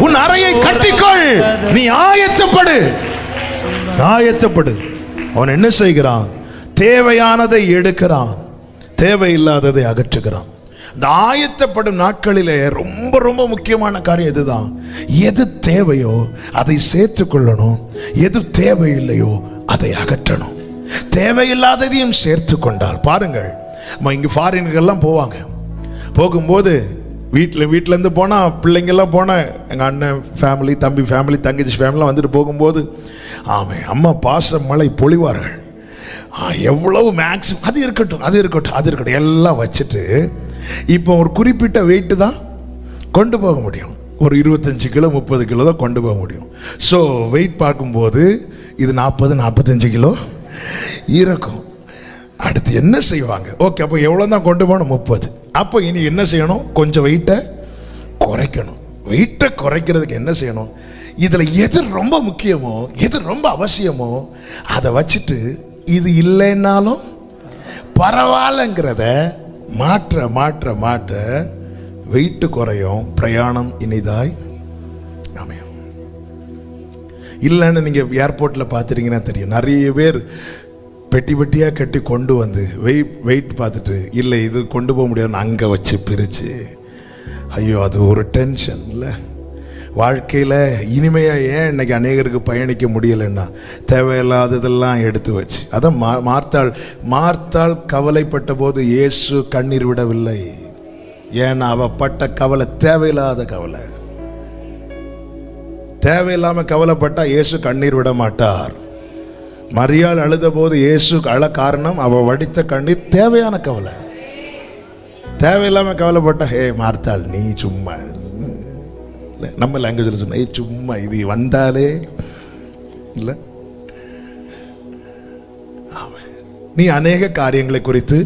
உன் அறையை கட்டிக்கொள், நீ ஆயத்தப்படு. அவன் என்ன செய்கிறான்? தேவையானதை எடுக்கிறான், தேவையில்லாததை அகற்றுகிறான். இந்த ஆயத்தப்படும் நாட்களிலே ரொம்ப ரொம்ப முக்கியமான காரியம் இதுதான். எது தேவையோ அதை சேர்த்துக் கொள்ளணும், எது தேவையில்லையோ அதை அகற்றணும். தேவையில்லாததையும் சேர்த்து கொண்டால் பாருங்கள், இங்கே ஃபாரின்கெல்லாம் போவாங்க. போகும்போது வீட்டிலேருந்து போனால் பிள்ளைங்கள்லாம் போனால் எங்கள் அண்ணன் ஃபேமிலி, தம்பி ஃபேமிலி, தங்கச்சி ஃபேமிலிலாம் வந்துட்டு போகும்போது அம்மா பாச மழை பொழிவார்கள். எவ்வளவு மேக்ஸிமம் அது இருக்கட்டும் எல்லாம் வச்சுட்டு இப்போ ஒரு குறிப்பிட்ட வெயிட்டு தான் கொண்டு போக முடியும். ஒரு 25 கிலோ 30 கிலோ தான் கொண்டு போக முடியும். ஸோ வெயிட் பார்க்கும்போது இது 40-45 கிலோ இருக்கும். அடுத்து என்ன செய்வாங்க? ஓகே, அப்போ எவ்வளோ தான் கொண்டு போகணும்? 30. அப்போ இனி என்ன செய்யணும்? கொஞ்சம் வெயிட்டை குறைக்கணும். வெயிட்டை குறைக்கிறதுக்கு என்ன செய்யணும்? இதில் எது ரொம்ப முக்கியமோ, எது ரொம்ப அவசியமோ அதை வச்சுட்டு இது இல்லைன்னாலும் பரவாயில்லைங்கிறத மாற்ற வெயிட்டு குறையும், பிரயாணம் இனிதாய் அமையும். இல்லைன்னு நீங்கள் ஏர்போர்ட்டில் பார்த்துட்டீங்கன்னா தெரியும், நிறைய பேர் பெட்டியாக கட்டி கொண்டு வந்து வெயிட் பார்த்துட்டு இல்லை இது கொண்டு போக முடியாதுன்னு அங்கே வச்சு பிரித்து, ஐயோ அது ஒரு டென்ஷன் இல்லை. வாழ்க்கையில் இனிமையாக ஏன் இன்னைக்கு அநேகருக்கு பயணிக்க முடியலைன்னா தேவையில்லாததெல்லாம் எடுத்து வச்சு. அதான் மார்த்தாள் கவலைப்பட்ட போது இயேசு கண்ணீர் விடவில்லை. ஏன்னா அவ பட்ட கவலை தேவையில்லாத கவலை. தேவையில்லாமல் கவலைப்பட்டா இயேசு கண்ணீர் விட மாட்டார். மரியாள் அழுத போது இயேசு அழ காரணம் அவ வடித்த கண்ணீர் தேவையான கவலை. தேவையில்லாமல் கவலைப்பட்டா ஹே மார்த்தாள் நீ சும்மா, நம்ம லாங்குவேஜில் சொன்ன சும்மா இது வந்தாலே இல்லை. நீ அநேக காரியங்களை குறித்து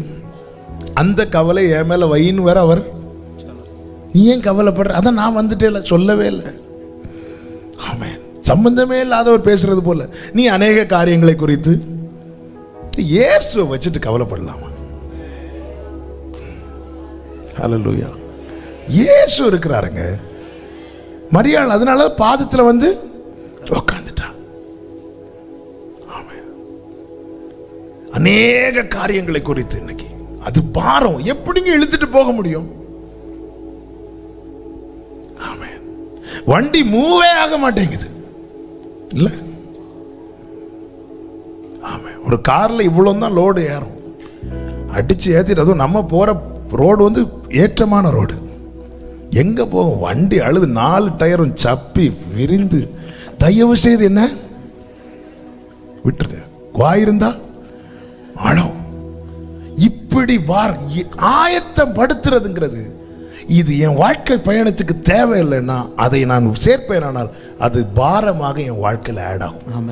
அந்த கவலை என் மேல வைன்னு வேற அவர், நீ ஏன் கவலைப்படுற? அதான் நான் வந்துட்டே சொல்லவே இல்லை. ஆமென். சம்பந்தமே இல்லாதவர் பேசுறது போல நீ அநேக காரியங்களை குறித்து இயேசுவை வச்சுட்டு கவலைப்படலாமா? ஹல்லேலூயா. இயேசு இருக்கிறாருங்க. மரியாள் அதனால பாதத்தில் வந்து உட்கார்ந்துட்டான். அநேக காரியங்களை குறித்து இன்னைக்கு அது பாரம் எப்படிங்க இழுத்துட்டு போக முடியும்? வண்டி மூவே ஆக மாட்டேங்குது இல்ல. ஒரு கார்ல இவ்வளவு தான் லோடு ஏறும், அடிச்சு ஏத்திட்டு. அதுவும் நம்ம போற ரோடு வந்து ஏற்றமான ரோடு, எங்க போகும் வண்டி அழுது 4 டயரும் சப்பி விரிந்து. தயவு செய்து என்ன விட்டுருங்க, வாயிருந்தா ஆழம். இப்படி ஆயத்தம் படுத்துறதுங்கிறது இது என் வாழ்க்கை பயணத்துக்கு தேவையில்லைன்னா அதை நான் சேர்ப்பேன், ஆனால் அது பாரமாக என் வாழ்க்கையில் ஆட் ஆகும்.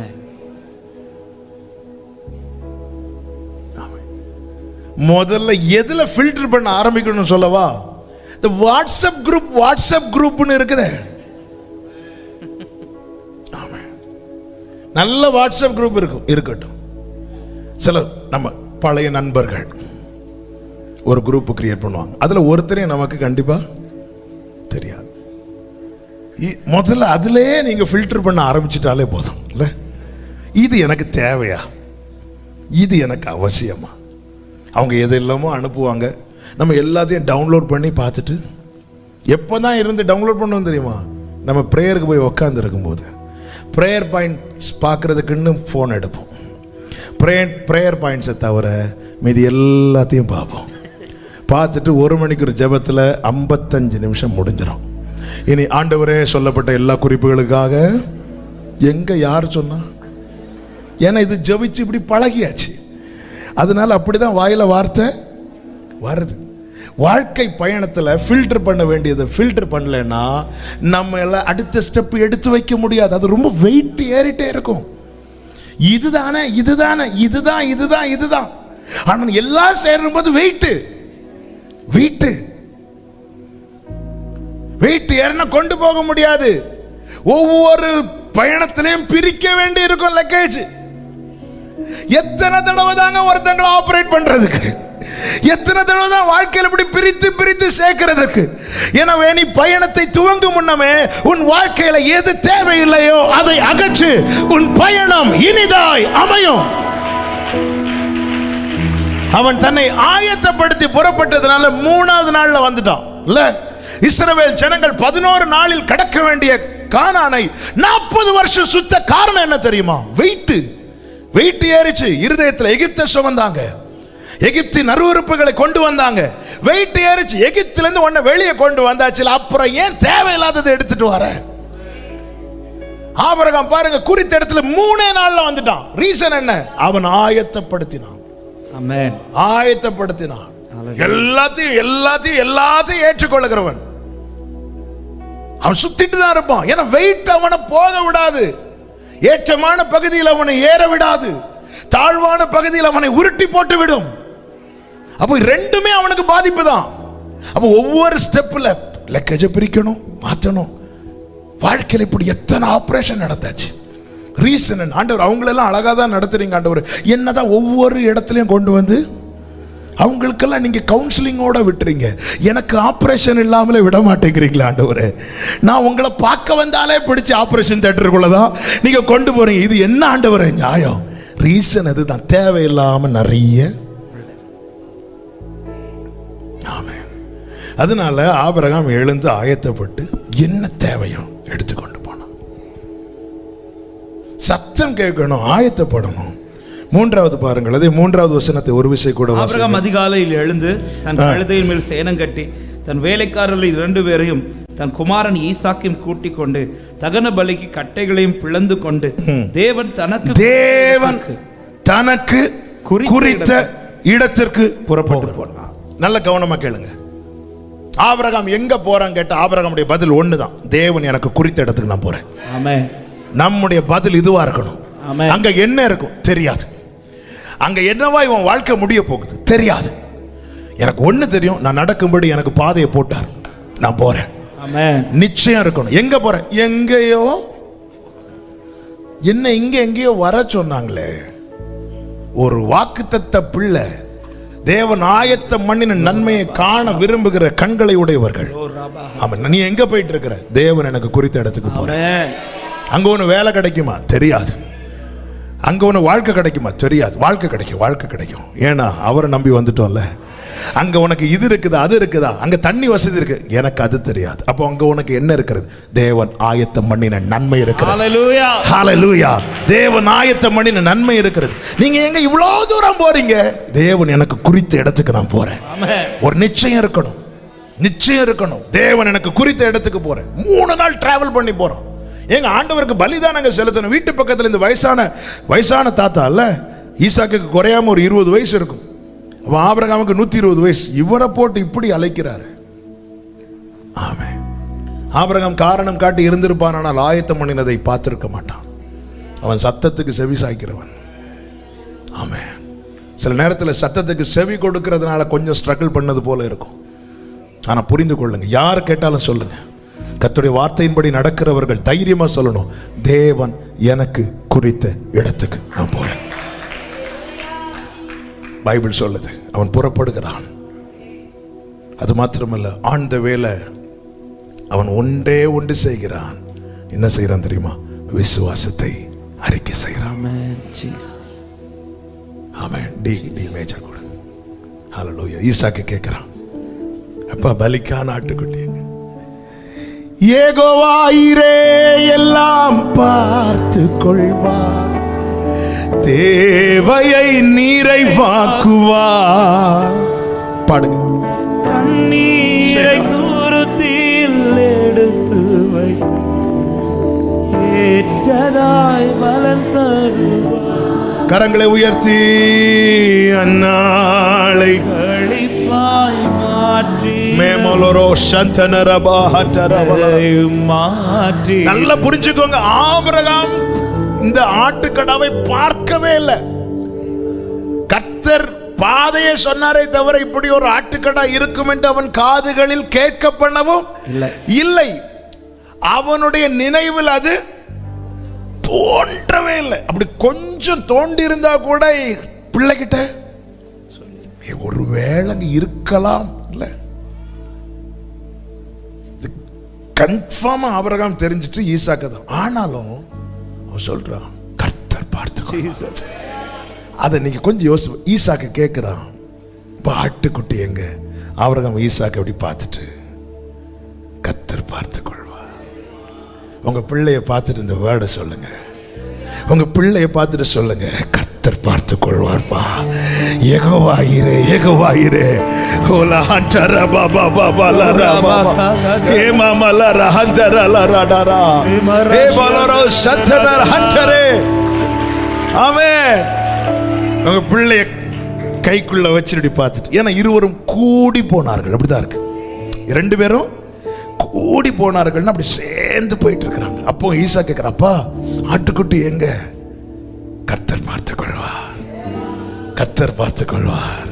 முதல்ல எதுல ஃபில்டர் பண்ண ஆரம்பிக்கணும் சொல்லவா? இந்த வாட்ஸ்அப் குரூப்னு இருக்குது. நல்ல வாட்ஸ்அப் குரூப் இருக்கட்டும். சில நம்ம பழைய நண்பர்கள் ஒரு குரூப் கிரியேட் பண்ணுவாங்க. அதுல ஒருத்தரையும் நமக்கு கண்டிப்பா தெரியாது. முதல்ல அதுலயே நீங்க ஃபில்டர் பண்ண ஆரம்பிச்சிட்டாலே போதும் இல்ல. இது எனக்கு தேவையா, இது எனக்கு அவசியமா? அவங்க எதெல்லாமோ அனுப்புவாங்க, நம்ம எல்லாத்தையும் டவுன்லோட் பண்ணி பார்த்துட்டு எப்போதான் இருந்து டவுன்லோட் பண்ணுவோம் தெரியுமா? நம்ம ப்ரேயருக்கு போய் உட்கார்ந்து இருக்கும்போது ப்ரேயர் பாயிண்ட்ஸ் பார்க்கறதுக்குன்னு ஃபோன் எடுப்போம். ப்ரேயர் பாயிண்ட்ஸை தவிர மீதி எல்லாத்தையும் பார்ப்போம். பார்த்துட்டு 1 மணிக்கு ஒரு ஜெபத்தில் 55 நிமிஷம் முடிஞ்சிடும். இனி ஆண்டவரே சொல்லப்பட்ட எல்லா குறிப்புகளுக்காக எங்கே யார் சொன்னா? ஏன்னா இது ஜெபிச்சு இப்படி பழகியாச்சு. அதனால அப்படிதான் வாயில வார்த்தை வருது. வாழ்க்கை பயணத்தில் ஃபில்டர் பண்ண வேண்டியதை ஃபில்டர் பண்ணலைன்னா நம்ம எல்லாம் அடுத்த ஸ்டெப் எடுத்து வைக்க முடியாது. அது ரொம்ப வெயிட் ஏறிட்டே இருக்கும். இதுதானே இதுதானே இதுதான் இதுதான் இதுதான். ஆனால் எல்லாம் சேரும்போது வெயிட் வெயிட் வெயிட் ஏறினா கொண்டு போக முடியாது. ஒவ்வொரு பயணத்திலையும் பிரிக்க வேண்டி இருக்கும் லக்கேஜ். எத்தனை தடவை தாங்க ஒருத்தங்களை ஆபரேட் பண்றதுக்கு, எத்தனை தடவை தான் வாழ்க்கையில் இப்படி பிரித்து பிரித்து சேர்க்கிறதுக்கு. எனவே நீ பயணத்தை துவங்கும் முன்னமே உன் வாழ்க்கையில எது தேவையில்லையோ அதை அகற்று. உன் பயணம் இனிதாய் அமையும். அவன் தன்னை ஆயத்தப்படுத்தி புறப்பட்டதுனால 3வது நாள்ல வந்துட்டான். இல்ல, இஸ்ரவேல் ஜனங்கள் 11 நாளில் கடக்க வேண்டிய கானானை 40 வருஷம் சுத்த காரணம் என்ன தெரியுமா? வெயிட் ஏறிச்சு. இருதயத்தில் எகிப்தை சுமந்தாங்க, எகிப்தின் அருவருப்புகளை கொண்டு வந்தாங்க. வெயிட் ஏறிச்சு. எகிப்தில இருந்து உன்னை வெளியே கொண்டு வந்தாச்சு, அப்புறம் ஏன் தேவையில்லாததை எடுத்துட்டு வர? ஆபிரகாம் பாருங்க, குறித்த இடத்துல 3 நாள்ல வந்துட்டான். ரீசன் என்ன? அவன் ஆயத்தப்படுத்தினான். ஆமென். ஆயத்தப்படுத்தினான். எல்லாத்தையும் எல்லாத்தையும் எல்லாத்தையும் ஏற்றுக்கொள்கிறவன் அவன் சுத்திட்டு தான் இருப்பான். ஏன்னா வெயிட் அவனை போக விடாது. ஏற்றமான பகுதியில் அவனை ஏற விடாது, தாழ்வான பகுதியில் அவனை உருட்டி போட்டு விடும். அப்போ ரெண்டுமே அவனுக்கு பாதிப்பு தான். அப்போ ஒவ்வொரு ஸ்டெப்ல லக்கேஜை பிரிக்கணும், மாற்றணும். வாழ்க்கையில் இப்படி எத்தனை ஆபரேஷன் நடந்தாச்சு. ரீசன் ஆண்டவர் அவங்களெல்லாம் அழகாக தான் நடத்துறீங்க ஆண்டவர். என்னதான் ஒவ்வொரு இடத்துலையும் கொண்டு வந்து அவங்களுக்கெல்லாம் நீங்க கவுன்சிலிங்கோட விட்டுறீங்க, எனக்கு ஆபரேஷன் இல்லாமலே விட மாட்டேங்கிறீங்களா ஆண்டவரே? நான் உங்களை பார்க்க வந்தாலே பிடிச்சி ஆபரேஷன் தியேட்டருக்குள்ளதான் நீங்க கொண்டு போறீங்க. இது என்ன ஆண்டவரே நியாயம்? ரீசன் அதுதான், தேவையில்லாம நிறைய. ஆமென். அதனால ஆபிரகாம் எழுந்து ஆயத்தப்பட்டு என்ன தேவையோ எடுத்துக்கொண்டு போனான். சத்தம் கேட்கணும், ஆயத்தப்படணும். 3வது பாருங்கள், அதே 3வது வசனத்தை ஒரு விஷயம் கூட. ஆபிரகாம் அதிகாலையில் எழுந்து தன் கழுதையின் மேல் சேணம் கட்டி தன் வேலைக்காரர்கள் 2 பேரையும் தன் குமாரன் ஈசாக்கையும் கூட்டிக் கொண்டு தகன பலிக்கு கட்டைகளையும் பிளந்து கொண்டு தேவன் தனக்கு குறித்த இடத்திற்கு புறப்பட்டு போனான். நல்ல கவனமா கேளுங்க. ஆபிரகாம் எங்க போறான் கேட்ட ஆபிரகாமுடைய பதில் ஒண்ணுதான், தேவன் எனக்கு குறித்த இடத்துக்கு நான் போறேன். ஆமென். நம்முடைய பதில் இதுவா இருக்கணும். அங்க என்ன இருக்கும் தெரியாது, அங்க என்னவா இவன் வாழ்க்கை முடிய போகுது தெரியாது. எனக்கு ஒண்ணு தெரியும், நான் நடக்கும்படி எனக்கு பாதையை போட்டார், நான் போறேன். நிச்சயம் இருக்கணும். எங்க போறேன்? எங்கேயோ என்ன இங்க எங்கேயோ வர சொன்னாங்களே. ஒரு வாக்குத்தத்த பிள்ளை, தேவன் ஆயத்தம் பண்ணின நன்மையை காண விரும்புகிற கண்களை உடையவர்கள். ஆமா, நீ எங்க போயிட்டு இருக்கிற? தேவன் எனக்கு குறித்த இடத்துக்கு போறேன். அங்க ஒண்ணு வேலை கிடைக்குமா தெரியாது, அங்க ஒண்ணு வாழ்க்கை கிடைக்குமா தெரியாது. வாழ்க்கை கிடைக்கும். ஏன்னா அவரை நம்பி வந்துட்டோம்ல. அங்க உனக்கு இது இருக்குதா அது இருக்குதா, அங்க தண்ணி வசதி இருக்கு, எனக்கு அது தெரியாது. அப்போ அங்க உனக்கு என்ன இருக்கிறது? தேவன் ஆயத்தம் பண்ணின நன்மை இருக்கிறது. ஹல்லேலூயா, ஹல்லேலூயா. தேவன் ஆயத்தம் பண்ணின நன்மை இருக்கிறது. நீங்க எங்க இவ்வளவு தூரம் போறீங்க? தேவன் எனக்கு குறித்த இடத்துக்கு நான் போறேன். ஒரு நிச்சயம் இருக்கணும். தேவன் எனக்கு குறித்த இடத்துக்கு போறேன். 3 நாள் டிராவல் பண்ணி போறோம். எங்க ஆண்டவருக்கு பலிதானங்க செலுத்தணும். வீட்டு பக்கத்தில் இந்த வயசான தாத்தா இல்ல, ஈசாக்கு குறையாம ஒரு 20 வயசு இருக்கும். அப்ப ஆபிரகாமுக்கு 120 வயசு. இவரை போட்டு இப்படி அழைக்கிறாரு. ஆமென். ஆபிரகாம் காரணம் காட்டி இருந்திருப்பான், ஆனால் ஆயத்தம் பண்ணினதை பார்த்திருக்க மாட்டான். அவன் சத்தத்துக்கு செவி சாய்க்கிறவன். ஆமென். சில நேரத்தில் சத்தத்துக்கு செவி கொடுக்கிறதுனால கொஞ்சம் ஸ்ட்ரகிள் பண்ணது போல இருக்கும். ஆனா புரிந்து கொள்ளுங்க, யார் கேட்டாலும் சொல்லுங்க, கர்த்தருடைய வார்த்தையின்படி நடக்கிறவர்கள் தைரியமா சொல்லணும், தேவன் எனக்கு குறித்த இடத்துக்கு நான் போறேன். பைபிள் சொல்லுது, அவன் புறப்படுகிறான். அது மாத்திரமல்ல, ஆன் த வேல அவன் ஒன்று செய்கிறான். என்ன செய்யறான் தெரியுமா? விசுவாசத்தை அறிக்கை செய்கிறான். ஆமென். டி மேஜர் கூட. ஹல்லேலூயா. ஈசாக்கு கேட்கிறான், அப்பா பலிக்கான ஆட்டுக்குட்டிங்க, யெகோவா ஈரே எல்லாம் பார்த்து கொள்வார், தேவையை நிறைவாக்குவார். பாடுங்க. கண்ணீரை தூரத்தில் எடுத்து வைத்து ஏற்றதாய் பலன் தருவார். கரங்களை உயர்த்தி அந்நாளை கழிப்பாய் மாற்றி மேமலோரோ மாற்றி. நல்லா புரிஞ்சுக்கோங்க, ஆபிரகாம் இந்த ஆட்டுக்கடாவை பார்க்கவே இல்லை. கர்த்தர் பாதையை சொன்னாரே தவிர இப்படி ஒரு ஆட்டுக்கடா இருக்கும் என்று அவன் காதுகளில் கேட்க பண்ணவும் இல்லை. அவனுடைய நினைவில் அது தோன்றவே இல்லை. அப்படி கொஞ்சம் தோண்டி இருந்தா கூட பிள்ளைகிட்ட ஒருவேளை இருக்கலாம் இல்ல, கன்ஃபார்மா ஆபிரகாம் தெரிஞ்சிட்டு ஈசாக்கு தான். ஆனாலும் அவன் சொல்றான் கர்த்தர் பார்த்து. அதை நீங்க கொஞ்சம் யோசி. ஈசாக்கு கேட்கிறான், ஆட்டுக்குட்டி எங்க? ஆபிரகாம் ஈசாக்கு அப்படி பார்த்துட்டு கர்த்தர் பார்த்து கொள்வார். உங்க பிள்ளைய பார்த்துட்டு இந்த வேர்டை சொல்லுங்க. உங்க பிள்ளைய பார்த்துட்டு சொல்லுங்க, கர்த்தர் பார்த்து கொள்வார்ப்பா. யெகோவா ஈரே, யெகோவா ஈரே. ஓலா ஹண்டர பாபா பாபா லரா ஏ மாமா லரா ஹண்டர லரடரா ஏ பலரோ சத்தனர் ஹண்டரே. ஆமென். உங்க பிள்ளைய கைக்குள்ள வச்சிருடி பார்த்துட்டு, ஏன்னா இருவரும் கூடி போனார்கள். அப்படிதான் இருக்கு, ரெண்டு பேரும் கூடி போனார்கள், அப்படி சேர்ந்து போயிட்டு இருக்கிறாங்க. அப்போ ஈசா கேட்கிறாப்பா, ஆட்டுக்குட்டி எங்க? கர்த்தர் பார்த்துக் கொள்வார், கர்த்தர் பார்த்துக் கொள்வார்.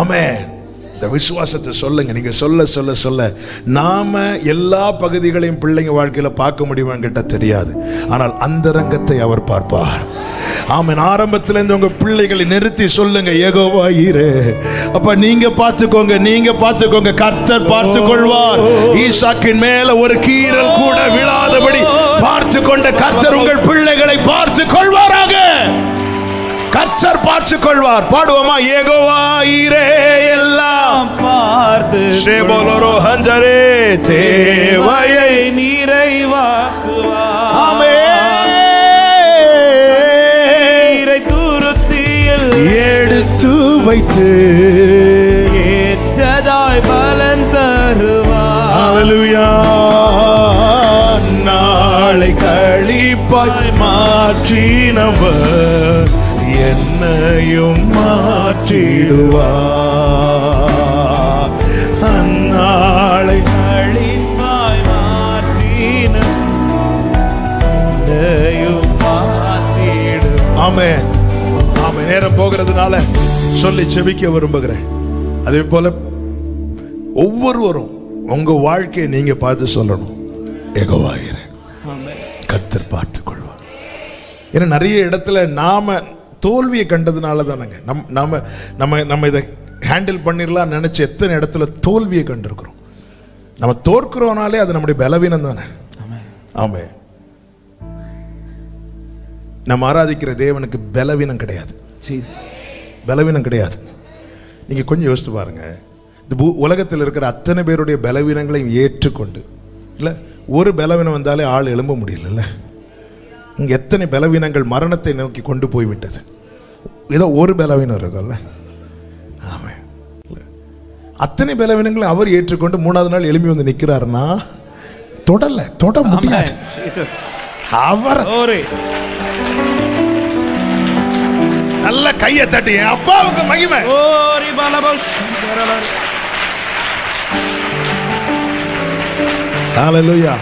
ஆமென். இந்த விசுவாசத்தை சொல்லுங்க. நீங்க சொல்ல சொல்ல சொல்ல நாம எல்லா பகுதிகளையும் பிள்ளைங்க வாழ்க்கையில பார்க்க முடியுமான்னு கேட்டா தெரியாது, ஆனால் அந்தரங்கத்தை அவர் பார்ப்பார். ஆமென். ஆரம்பத்துல இருந்து உங்க பிள்ளைகளை நிறுத்தி சொல்லுங்க, யெகோவா ஈரே. அப்ப நீங்க பார்த்துக்கோங்க, நீங்க பார்த்துக்கோங்க, கர்த்தர் பார்த்துக் கொள்வார். ஈசாக்கின் மேல ஒரு கீறல் கூட விழாதபடி பார்த்து கொண்ட கர்த்தர் உங்கள் பிள்ளைகளை பார்த்து கொள்வாராக. கர்த்தர் பார்த்துக் கொள்வார். பாடுவோமா? யெகோவா ஈரே எல்லாம் பார்த்து ஷேபோலோரோ ஹஞ்சரே தேவையை நிறைவாக்குவார். ஆமென். நீரை தூரத்தில் எடுத்து வைத்து ஏற்றதாய் பலன் தருவார். ஹல்லேலூயா. நாளை கழிப்பாய் மாற்றினவர் என்னையும் மாற்றிடுவார். அந்நாளை கழிப்பாய் மாற்றினையும் மாற்றிடுவார். ஆமென். ஆமென். நேரம் போகிறதுனால சொல்லி செபிக்க விரும்புகிறேன். அதே போல ஒவ்வொருவரும் உங்க வாழ்க்கையை நீங்க பார்த்து சொல்லணும், யெகோவா ஈரே. கர்த்தர் பார்த்துக் கொள்வார். ஏன்னா நிறைய இடத்துல நாம தோல்வியை கண்டதுனால தானங்க நம்ம நம்ம இதை ஹேண்டில் பண்ணிடலாம் நினைச்சு எத்தனை இடத்துல தோல்வியை கண்டிருக்கிறோம். நம்ம தோற்கிறோனாலே அது நம்முடைய பலவீனம் தானே. ஆமென். நம்ம ஆராதிக்கிற தேவனுக்கு பலவீனம் கிடையாது, பலவீனம் கிடையாது. நீங்க கொஞ்சம் யோசித்து பாருங்க, இந்த உலகத்தில் இருக்கிற அத்தனை பேருடைய பலவீனங்களையும் ஏற்றுக்கொண்டு இல்லை, ஒரு பலவீனம் வந்தாலே ஆள் எழும்ப முடியல. இங்கே எத்தனை பலவீனங்கள் மரணத்தை நோக்கி கொண்டு போய்விட்டது. ஏதோ ஒரு பலவீனம் இருக்கும்ல. ஆமாம். அத்தனை பலவீனங்களை அவர் ஏற்றுக்கொண்டு மூணாவது நாள் எழுப்பி வந்து நிற்கிறாருன்னா தொட முடியாது. அவர் நல்ல கையை தட்டி அப்பாவுக்கு மகிமை. ஹல்லேலூயா,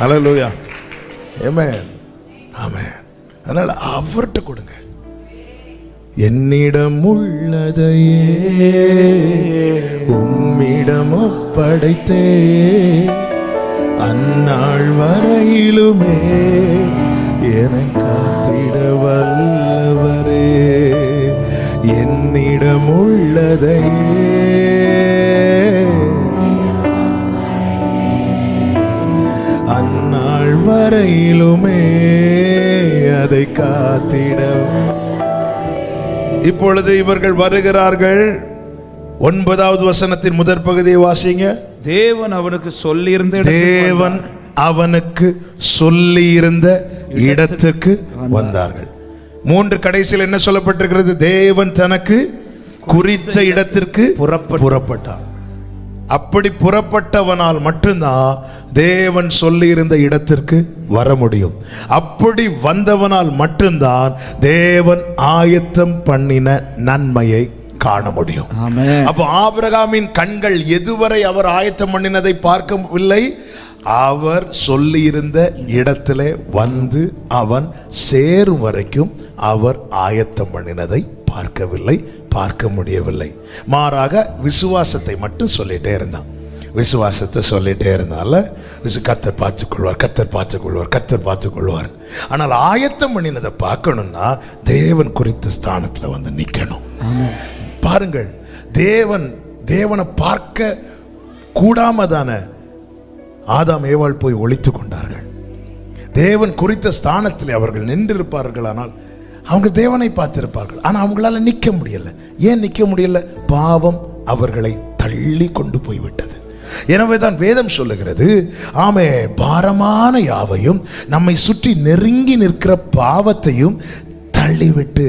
ஹல்லேலூயா, ஆமென், ஆமென். அதனால அவர்கிட்ட கொடுங்க. என்னிடம் உள்ளதையே உம்மிடம் ஒப்படைத்தே, அந்நாள் வரையிலுமே என்னை காத்திட வல்லவரே. என்னிடம் உள்ளதையே அந்நாள் வரையிலுமே அதை காத்திட. இப்பொழுது இவர்கள் வருகிறார்கள். 9வது வசனத்தின் முதற் பகுதியை வாசிங்க. தேவன் அவனுக்கு சொல்லியிருந்த தேவன் அவனுக்கு சொல்லியிருந்த இடத்துக்கு வந்தார்கள். 3 கடைசியில் என்ன சொல்லப்பட்டிருக்கிறது? தேவன் தனக்கு குறித்த இடத்திற்கு புறப்பட்டார். அப்படி புறப்பட்டவனால் மட்டும்தான் தேவன் சொல்லி இருந்த இடத்திற்கு வர முடியும். அப்படி வந்தவனால் மட்டும்தான் தேவன் ஆயத்தம் பண்ணின நன்மையை காண முடியும். அப்போ ஆபிரகாமின் கண்கள் எதுவரை அவர் ஆயத்தம் பண்ணினதை பார்க்கவில்லை, அவர் சொல்லியிருந்த இடத்திலே வந்து அவன் சேரும் வரைக்கும் அவர் ஆயத்தம் பண்ணினதை பார்க்கவில்லை, பார்க்க முடியவில்லை. மாறாக விசுவாசத்தை மட்டும் சொல்லிட்டே இருந்தான். விசுவாசத்தை சொல்லிட்டே இருந்தால கர்த்தர் பார்த்துக்கொள்வார், கர்த்தர் பார்த்துக்கொள்வார், கர்த்தர் பார்த்துக்கொள்வார். ஆனால் ஆயத்தம் பண்ணினதை பார்க்கணும்னா தேவன் குறித்த ஸ்தானத்தில் வந்து நிற்கணும். பாருங்கள், தேவனை பார்க்க கூடாம தானே ஆதாம் ஏவாள் போய் ஒளித்து கொண்டார்கள். தேவன் குறித்த ஸ்தானத்தில் அவர்கள் நின்றிருப்பார்கள், ஆனால் அவங்க தேவனை பார்த்திருப்பார்கள். ஆனால் அவங்களால நிற்க முடியல. ஏன் நிற்க முடியல? பாவம் அவர்களை தள்ளி கொண்டு போய்விட்டது. எனவே தான் வேதம் சொல்லுகிறது, ஆமே, பாரமான யாவையும் நம்மை சுற்றி நெருங்கி நிற்கிற பாவத்தையும் தள்ளிவிட்டு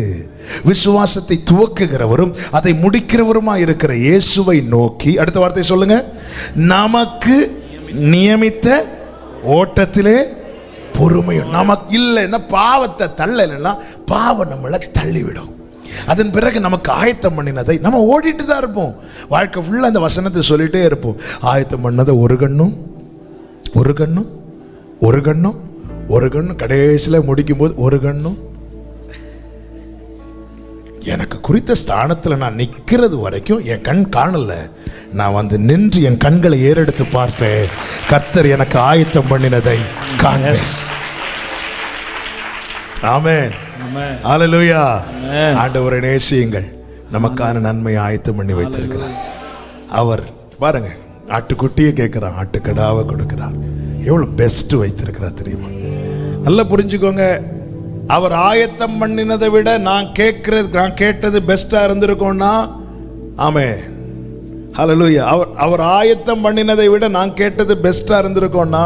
விசுவாசத்தை துவக்குகிறவரும் அதை முடிக்கிறவருமாய் இருக்கிற இயேசுவை நோக்கி, அடுத்த வார்த்தை சொல்லுங்க, நமக்கு நியமித்த ஓட்டத்திலே பொறுமையும். நமக்கு இல்லைன்னா பாவத்தை தள்ளலைன்னா பாவம் நம்மளை தள்ளிவிடும். அதன் பிறகு நமக்கு ஆயத்தம் பண்ணினதை நம்ம ஓடிட்டு தான் இருப்போம். வாழ்க்கை ஃபுல்லாக அந்த வசனத்தை சொல்லிட்டே இருப்போம். ஆயத்தம் பண்ணதை ஒரு கண்ணும் ஒரு கண்ணும் ஒரு கண்ணும் ஒரு கண்ணும் கடைசியில் முடிக்கும் போது ஒரு கண்ணும் எனக்கு குறித்த ஸ்தானத்தில் நான் நிற்கிறது வரைக்கும் என் கண் காணல. நான் வந்து நின்று என் கண்களை ஏறெடுத்து பார்ப்பேன். கர்த்தர் எனக்கு ஆயத்தம் பண்ணினதை காண்பேன். ஆமென், ஹல்லேலூயா. ஆண்டவரை நேசியுங்கள். நமக்கான நன்மையை ஆயத்தம் பண்ணி வைத்திருக்கிறார். அவர் பாருங்க, ஆட்டுக்குட்டியை கேட்கிறார், ஆட்டுக்கடாவை கொடுக்கிறார். எவ்வளவு பெஸ்ட் வைத்திருக்கிறார் தெரியுமா? நல்லா புரிஞ்சுக்கோங்க. அவர் ஆயத்தம் பண்ணினதை விட நான் கேட்டது பெஸ்டா இருந்திருக்கோம்னா, ஆமென், ஹல்லேலூயா. அவர் ஆயத்தம் பண்ணினதை விட நான் கேட்டது பெஸ்டா இருந்திருக்கோம்னா,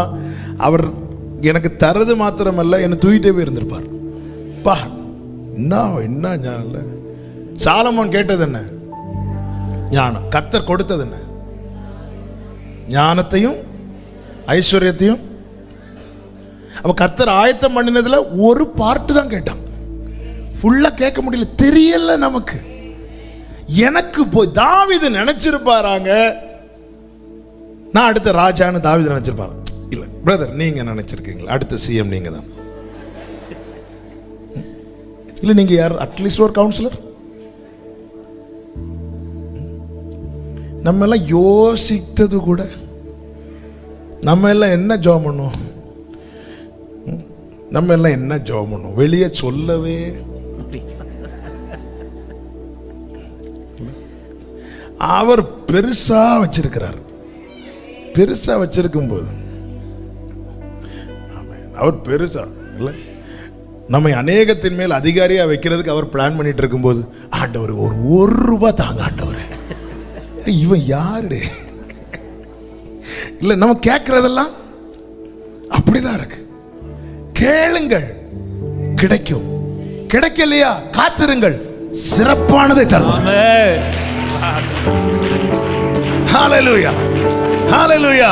அவர் எனக்கு தரது மாத்திரமல்ல, என்னை தூக்கிட்டே போய் இருந்திருப்பார். பா, என்ன ஞானம் இல்லை. சாலமோன் கேட்டது என்ன? ஞானம். கர்த்தர் கொடுத்தது என்ன? ஞானத்தையும் ஐஸ்வர்யத்தையும். அப்ப கர்த்தர் ஆயத்தம் பண்ணினதுல ஒரு பார்ட்டு தான் கேட்டான். ஃபுல்லா கேட்க முடியல, தெரியல நமக்கு. எனக்கு போய் தாவீது நினைச்சிருப்பாராங்க, நான் அடுத்த ராஜான்னு தாவீது நினைச்சிருப்பாரு. இல்ல பிரதர், நீங்க நினைச்சிருக்கீங்களா அடுத்த சிஎம் நீங்க தான்? இல்ல நீங்க யார்? அட்லீஸ்ட் ஒரு கவுன்சிலர். நம்ம எல்லாம் யோசித்தது கூட, நம்ம எல்லாம் என்ன ஜெபம் பண்ணுவோம்? நம்ம எல்லாம் என்ன ஜெபம் பண்ணுவோம்? வெளியே சொல்லவே. அவர் பெருசா வச்சிருக்கிறார். பெருசா வச்சிருக்கும் போது அவர் பெருசா இல்லை, நம்மை அநேகத்தின் மேல் அதிகாரியா வைக்கிறதுக்கு அவர் பிளான் பண்ணிட்டு இருக்கும் போது, ஆண்டவர் ஒரு ரூபாய் தாங்க ஆண்டவர், இவன் யாரு? இல்ல நம்ம கேட்கறதெல்லாம் அப்படிதான் இருக்கு. கேளுங்கள் கிடைக்கும், கிடைக்கலையா காத்திருங்கள், சிறப்பானதை தருவார். ஹல்லேலூயா, ஹல்லேலூயா.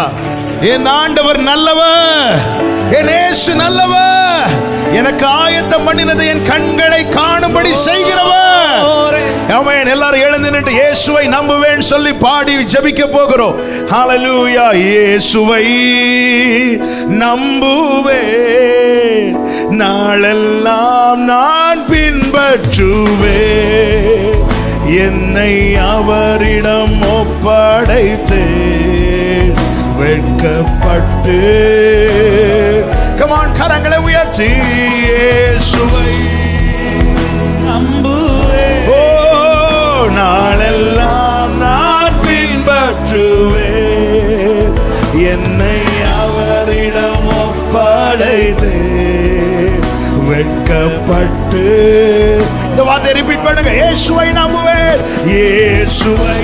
என் ஆண்டவர் நல்லவர், என் இயேசு நல்லவர், எனக்கு ஆயத்தம் பண்ணினதை என் கண்களை காணும்படி செய்கிறவர். ஆமென். எல்லாரும் எழுந்து நின்று இயேசுவை நம்புவேன் சொல்லி பாடி ஜெபிக்க போகிறோம். ஹல்லேலூயா. இயேசுவை நம்புவேன், நாளெல்லாம் நான் பின்பற்றுவேன், என்னை அவரிடம் ஒப்படைத்தேன், வெட்கப்பட்டு. கமான், கரங்களை உயர்த்தி இயேசுவை நம்புவேன், ஓ நாளெல்லாம் நான் பின்பற்றுவேன், என்னை அவரிடம் ஒப்படைத்தேன், வெட்கப்பட்டு. இந்த வார்த்தையை ரிப்பீட் பண்ணுங்க. இயேசுவை நம்புவேன், இயேசுவை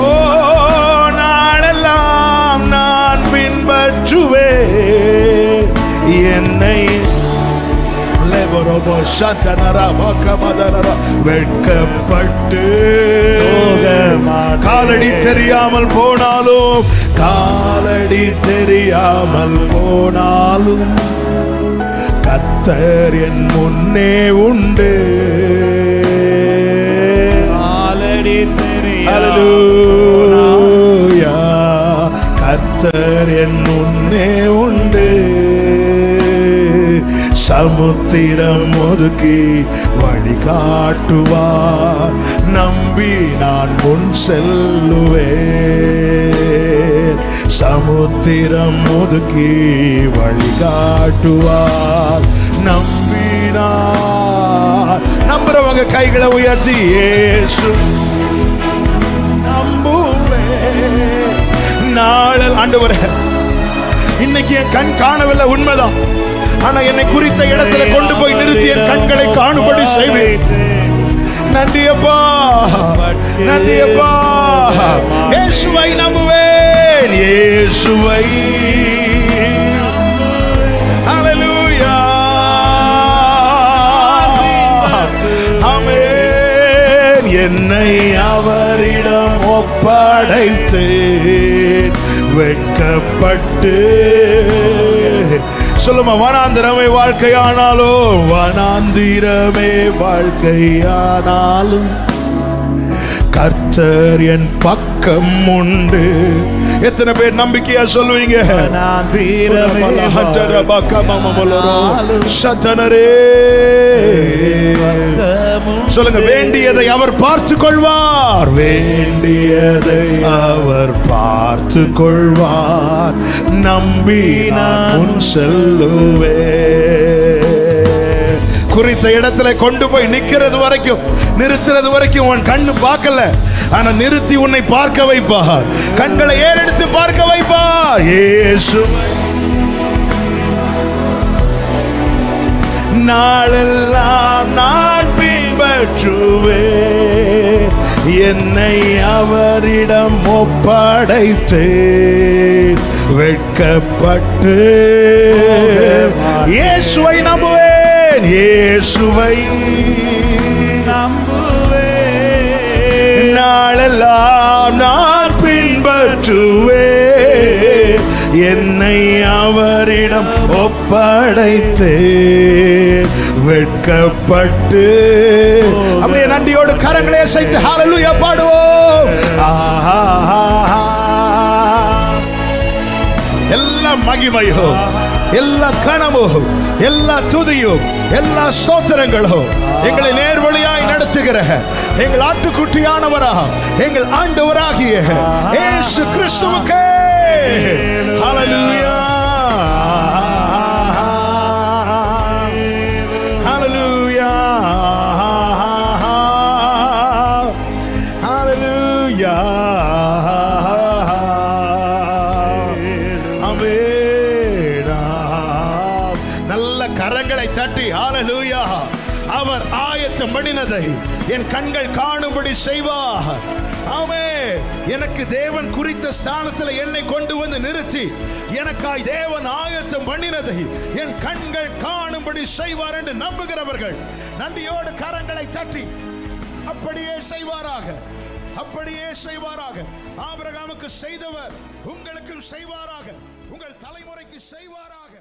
ஓ நாளெல்லாம் நான் பின்பற்றுவேன், வெட்கப்பட்டு காலடி தெரியாமல் போனாலும், காலடி தெரியாமல் போனாலும் கர்த்தர் என் முன்னே உண்டு. காலடி தெரியாமல் அல்லேலூயா, கர்த்தர் என் முன்னே உண்டு. சமுத்திரம் ஒதுக்கி வழி காட்டுவார், நம்பி நான் முன் செல்லுவேன். சமுத்திரம் ஒதுக்கி வழி காட்டுவார், நம்பினார். நம்புறவங்க கைகளை உயர்த்தி இயேசு நம்புவேன். நாளில் ஆண்டவரே, இன்னைக்கு என் கண் காணவில்லை, உண்மைதான். ஆனா என்னை குறித்த இடத்துல கொண்டு போய் நிறுத்தி என் கண்களை காணும்படி செய்வேன். நன்றி அப்பா, நன்றி அப்பா. இயேசுவை நம்புவேன், இயேசுவை. ஹல்லேலூயா, ஆமென். என்னை அவரிடம் ஒப்படைத்தேன், வெட்கப்பட்டு. சொல்லுமா, வனாந்திரமே வாழ்க்கையானாலும், வனாந்திரமே வாழ்க்கையானாலும் கர்த்தர் என் பக்கம் உண்டு. எத்தனை பேர் நம்பிக்கையா சொல்லுவீங்க? சொல்லுங்க, வேண்டியதை அவர் பார்த்து கொள்வார், வேண்டியதை அவர் பார்த்து கொள்வார், நம்பி நான் முன் செல்லுவேன். குறித்த இடத்துல கொண்டு போய் நிக்கிறது வரைக்கும், நிறுத்துறது வரைக்கும் உன் கண்ணு பார்க்கல, ஆனா நிறுத்தி உன்னை பார்க்க வைப்பார், கண்களை ஏறெடுத்து பார்க்க வைப்பார். இயேசு நாளெல்லாம் நான் பின்பற்றுவேன், என்னை அவரிடம் ஒப்படைத்தேன், வெட்கப்பட்டு. இயேசுவை நம்புவேன், இயேசுவை நம்புவேன், நாளெல்லாம் நான் பின்பற்றுவேன், என்னை அவரிடம் ஒப்படைத்தேன், வெட்கப்பட்டு. அப்படியே நன்றியோடு கரங்களை அசைத்து ஹல்லேலூயா பாடுவோம். எல்லா மகிமையும், எல்லா கனமும், எல்லா துதியும், எல்லா ஸ்தோத்திரங்களும் எங்களை நேர்வழியாய் நடத்துகிற எங்கள் ஆட்டுக்குட்டியானவரா, எங்கள் ஆண்டவராகிய இயேசு கிறிஸ்துவுக்கே ஹல்லேலூயா, ஹல்லேலூயா, ஹல்லேலூயா, ஆமென். நல்ல கரங்களை தட்டி ஹல்லேலூயா. அவர் ஆயத்தம் பண்ணினதை என் கண்கள் காணும்படி செய்வார். ஆமென். எனக்கு தேவன் குறித்த ஸ்தானத்தில் என்னை கொண்டு வந்து நிறுத்தி எனக்காய் தேவன் ஆயத்தம் பண்ணினதை என் கண்கள் காணும்படி செய்வார் என்று நம்புகிறவர்கள் நன்றியோடு கரங்களை தட்டி அப்படியே செய்வாராக, அப்படியே செய்வாராக. ஆபிரகாமுக்கு செய்தவர் உங்களுக்கும் செய்வாராக, உங்கள் தலைமுறைக்கு செய்வாராக.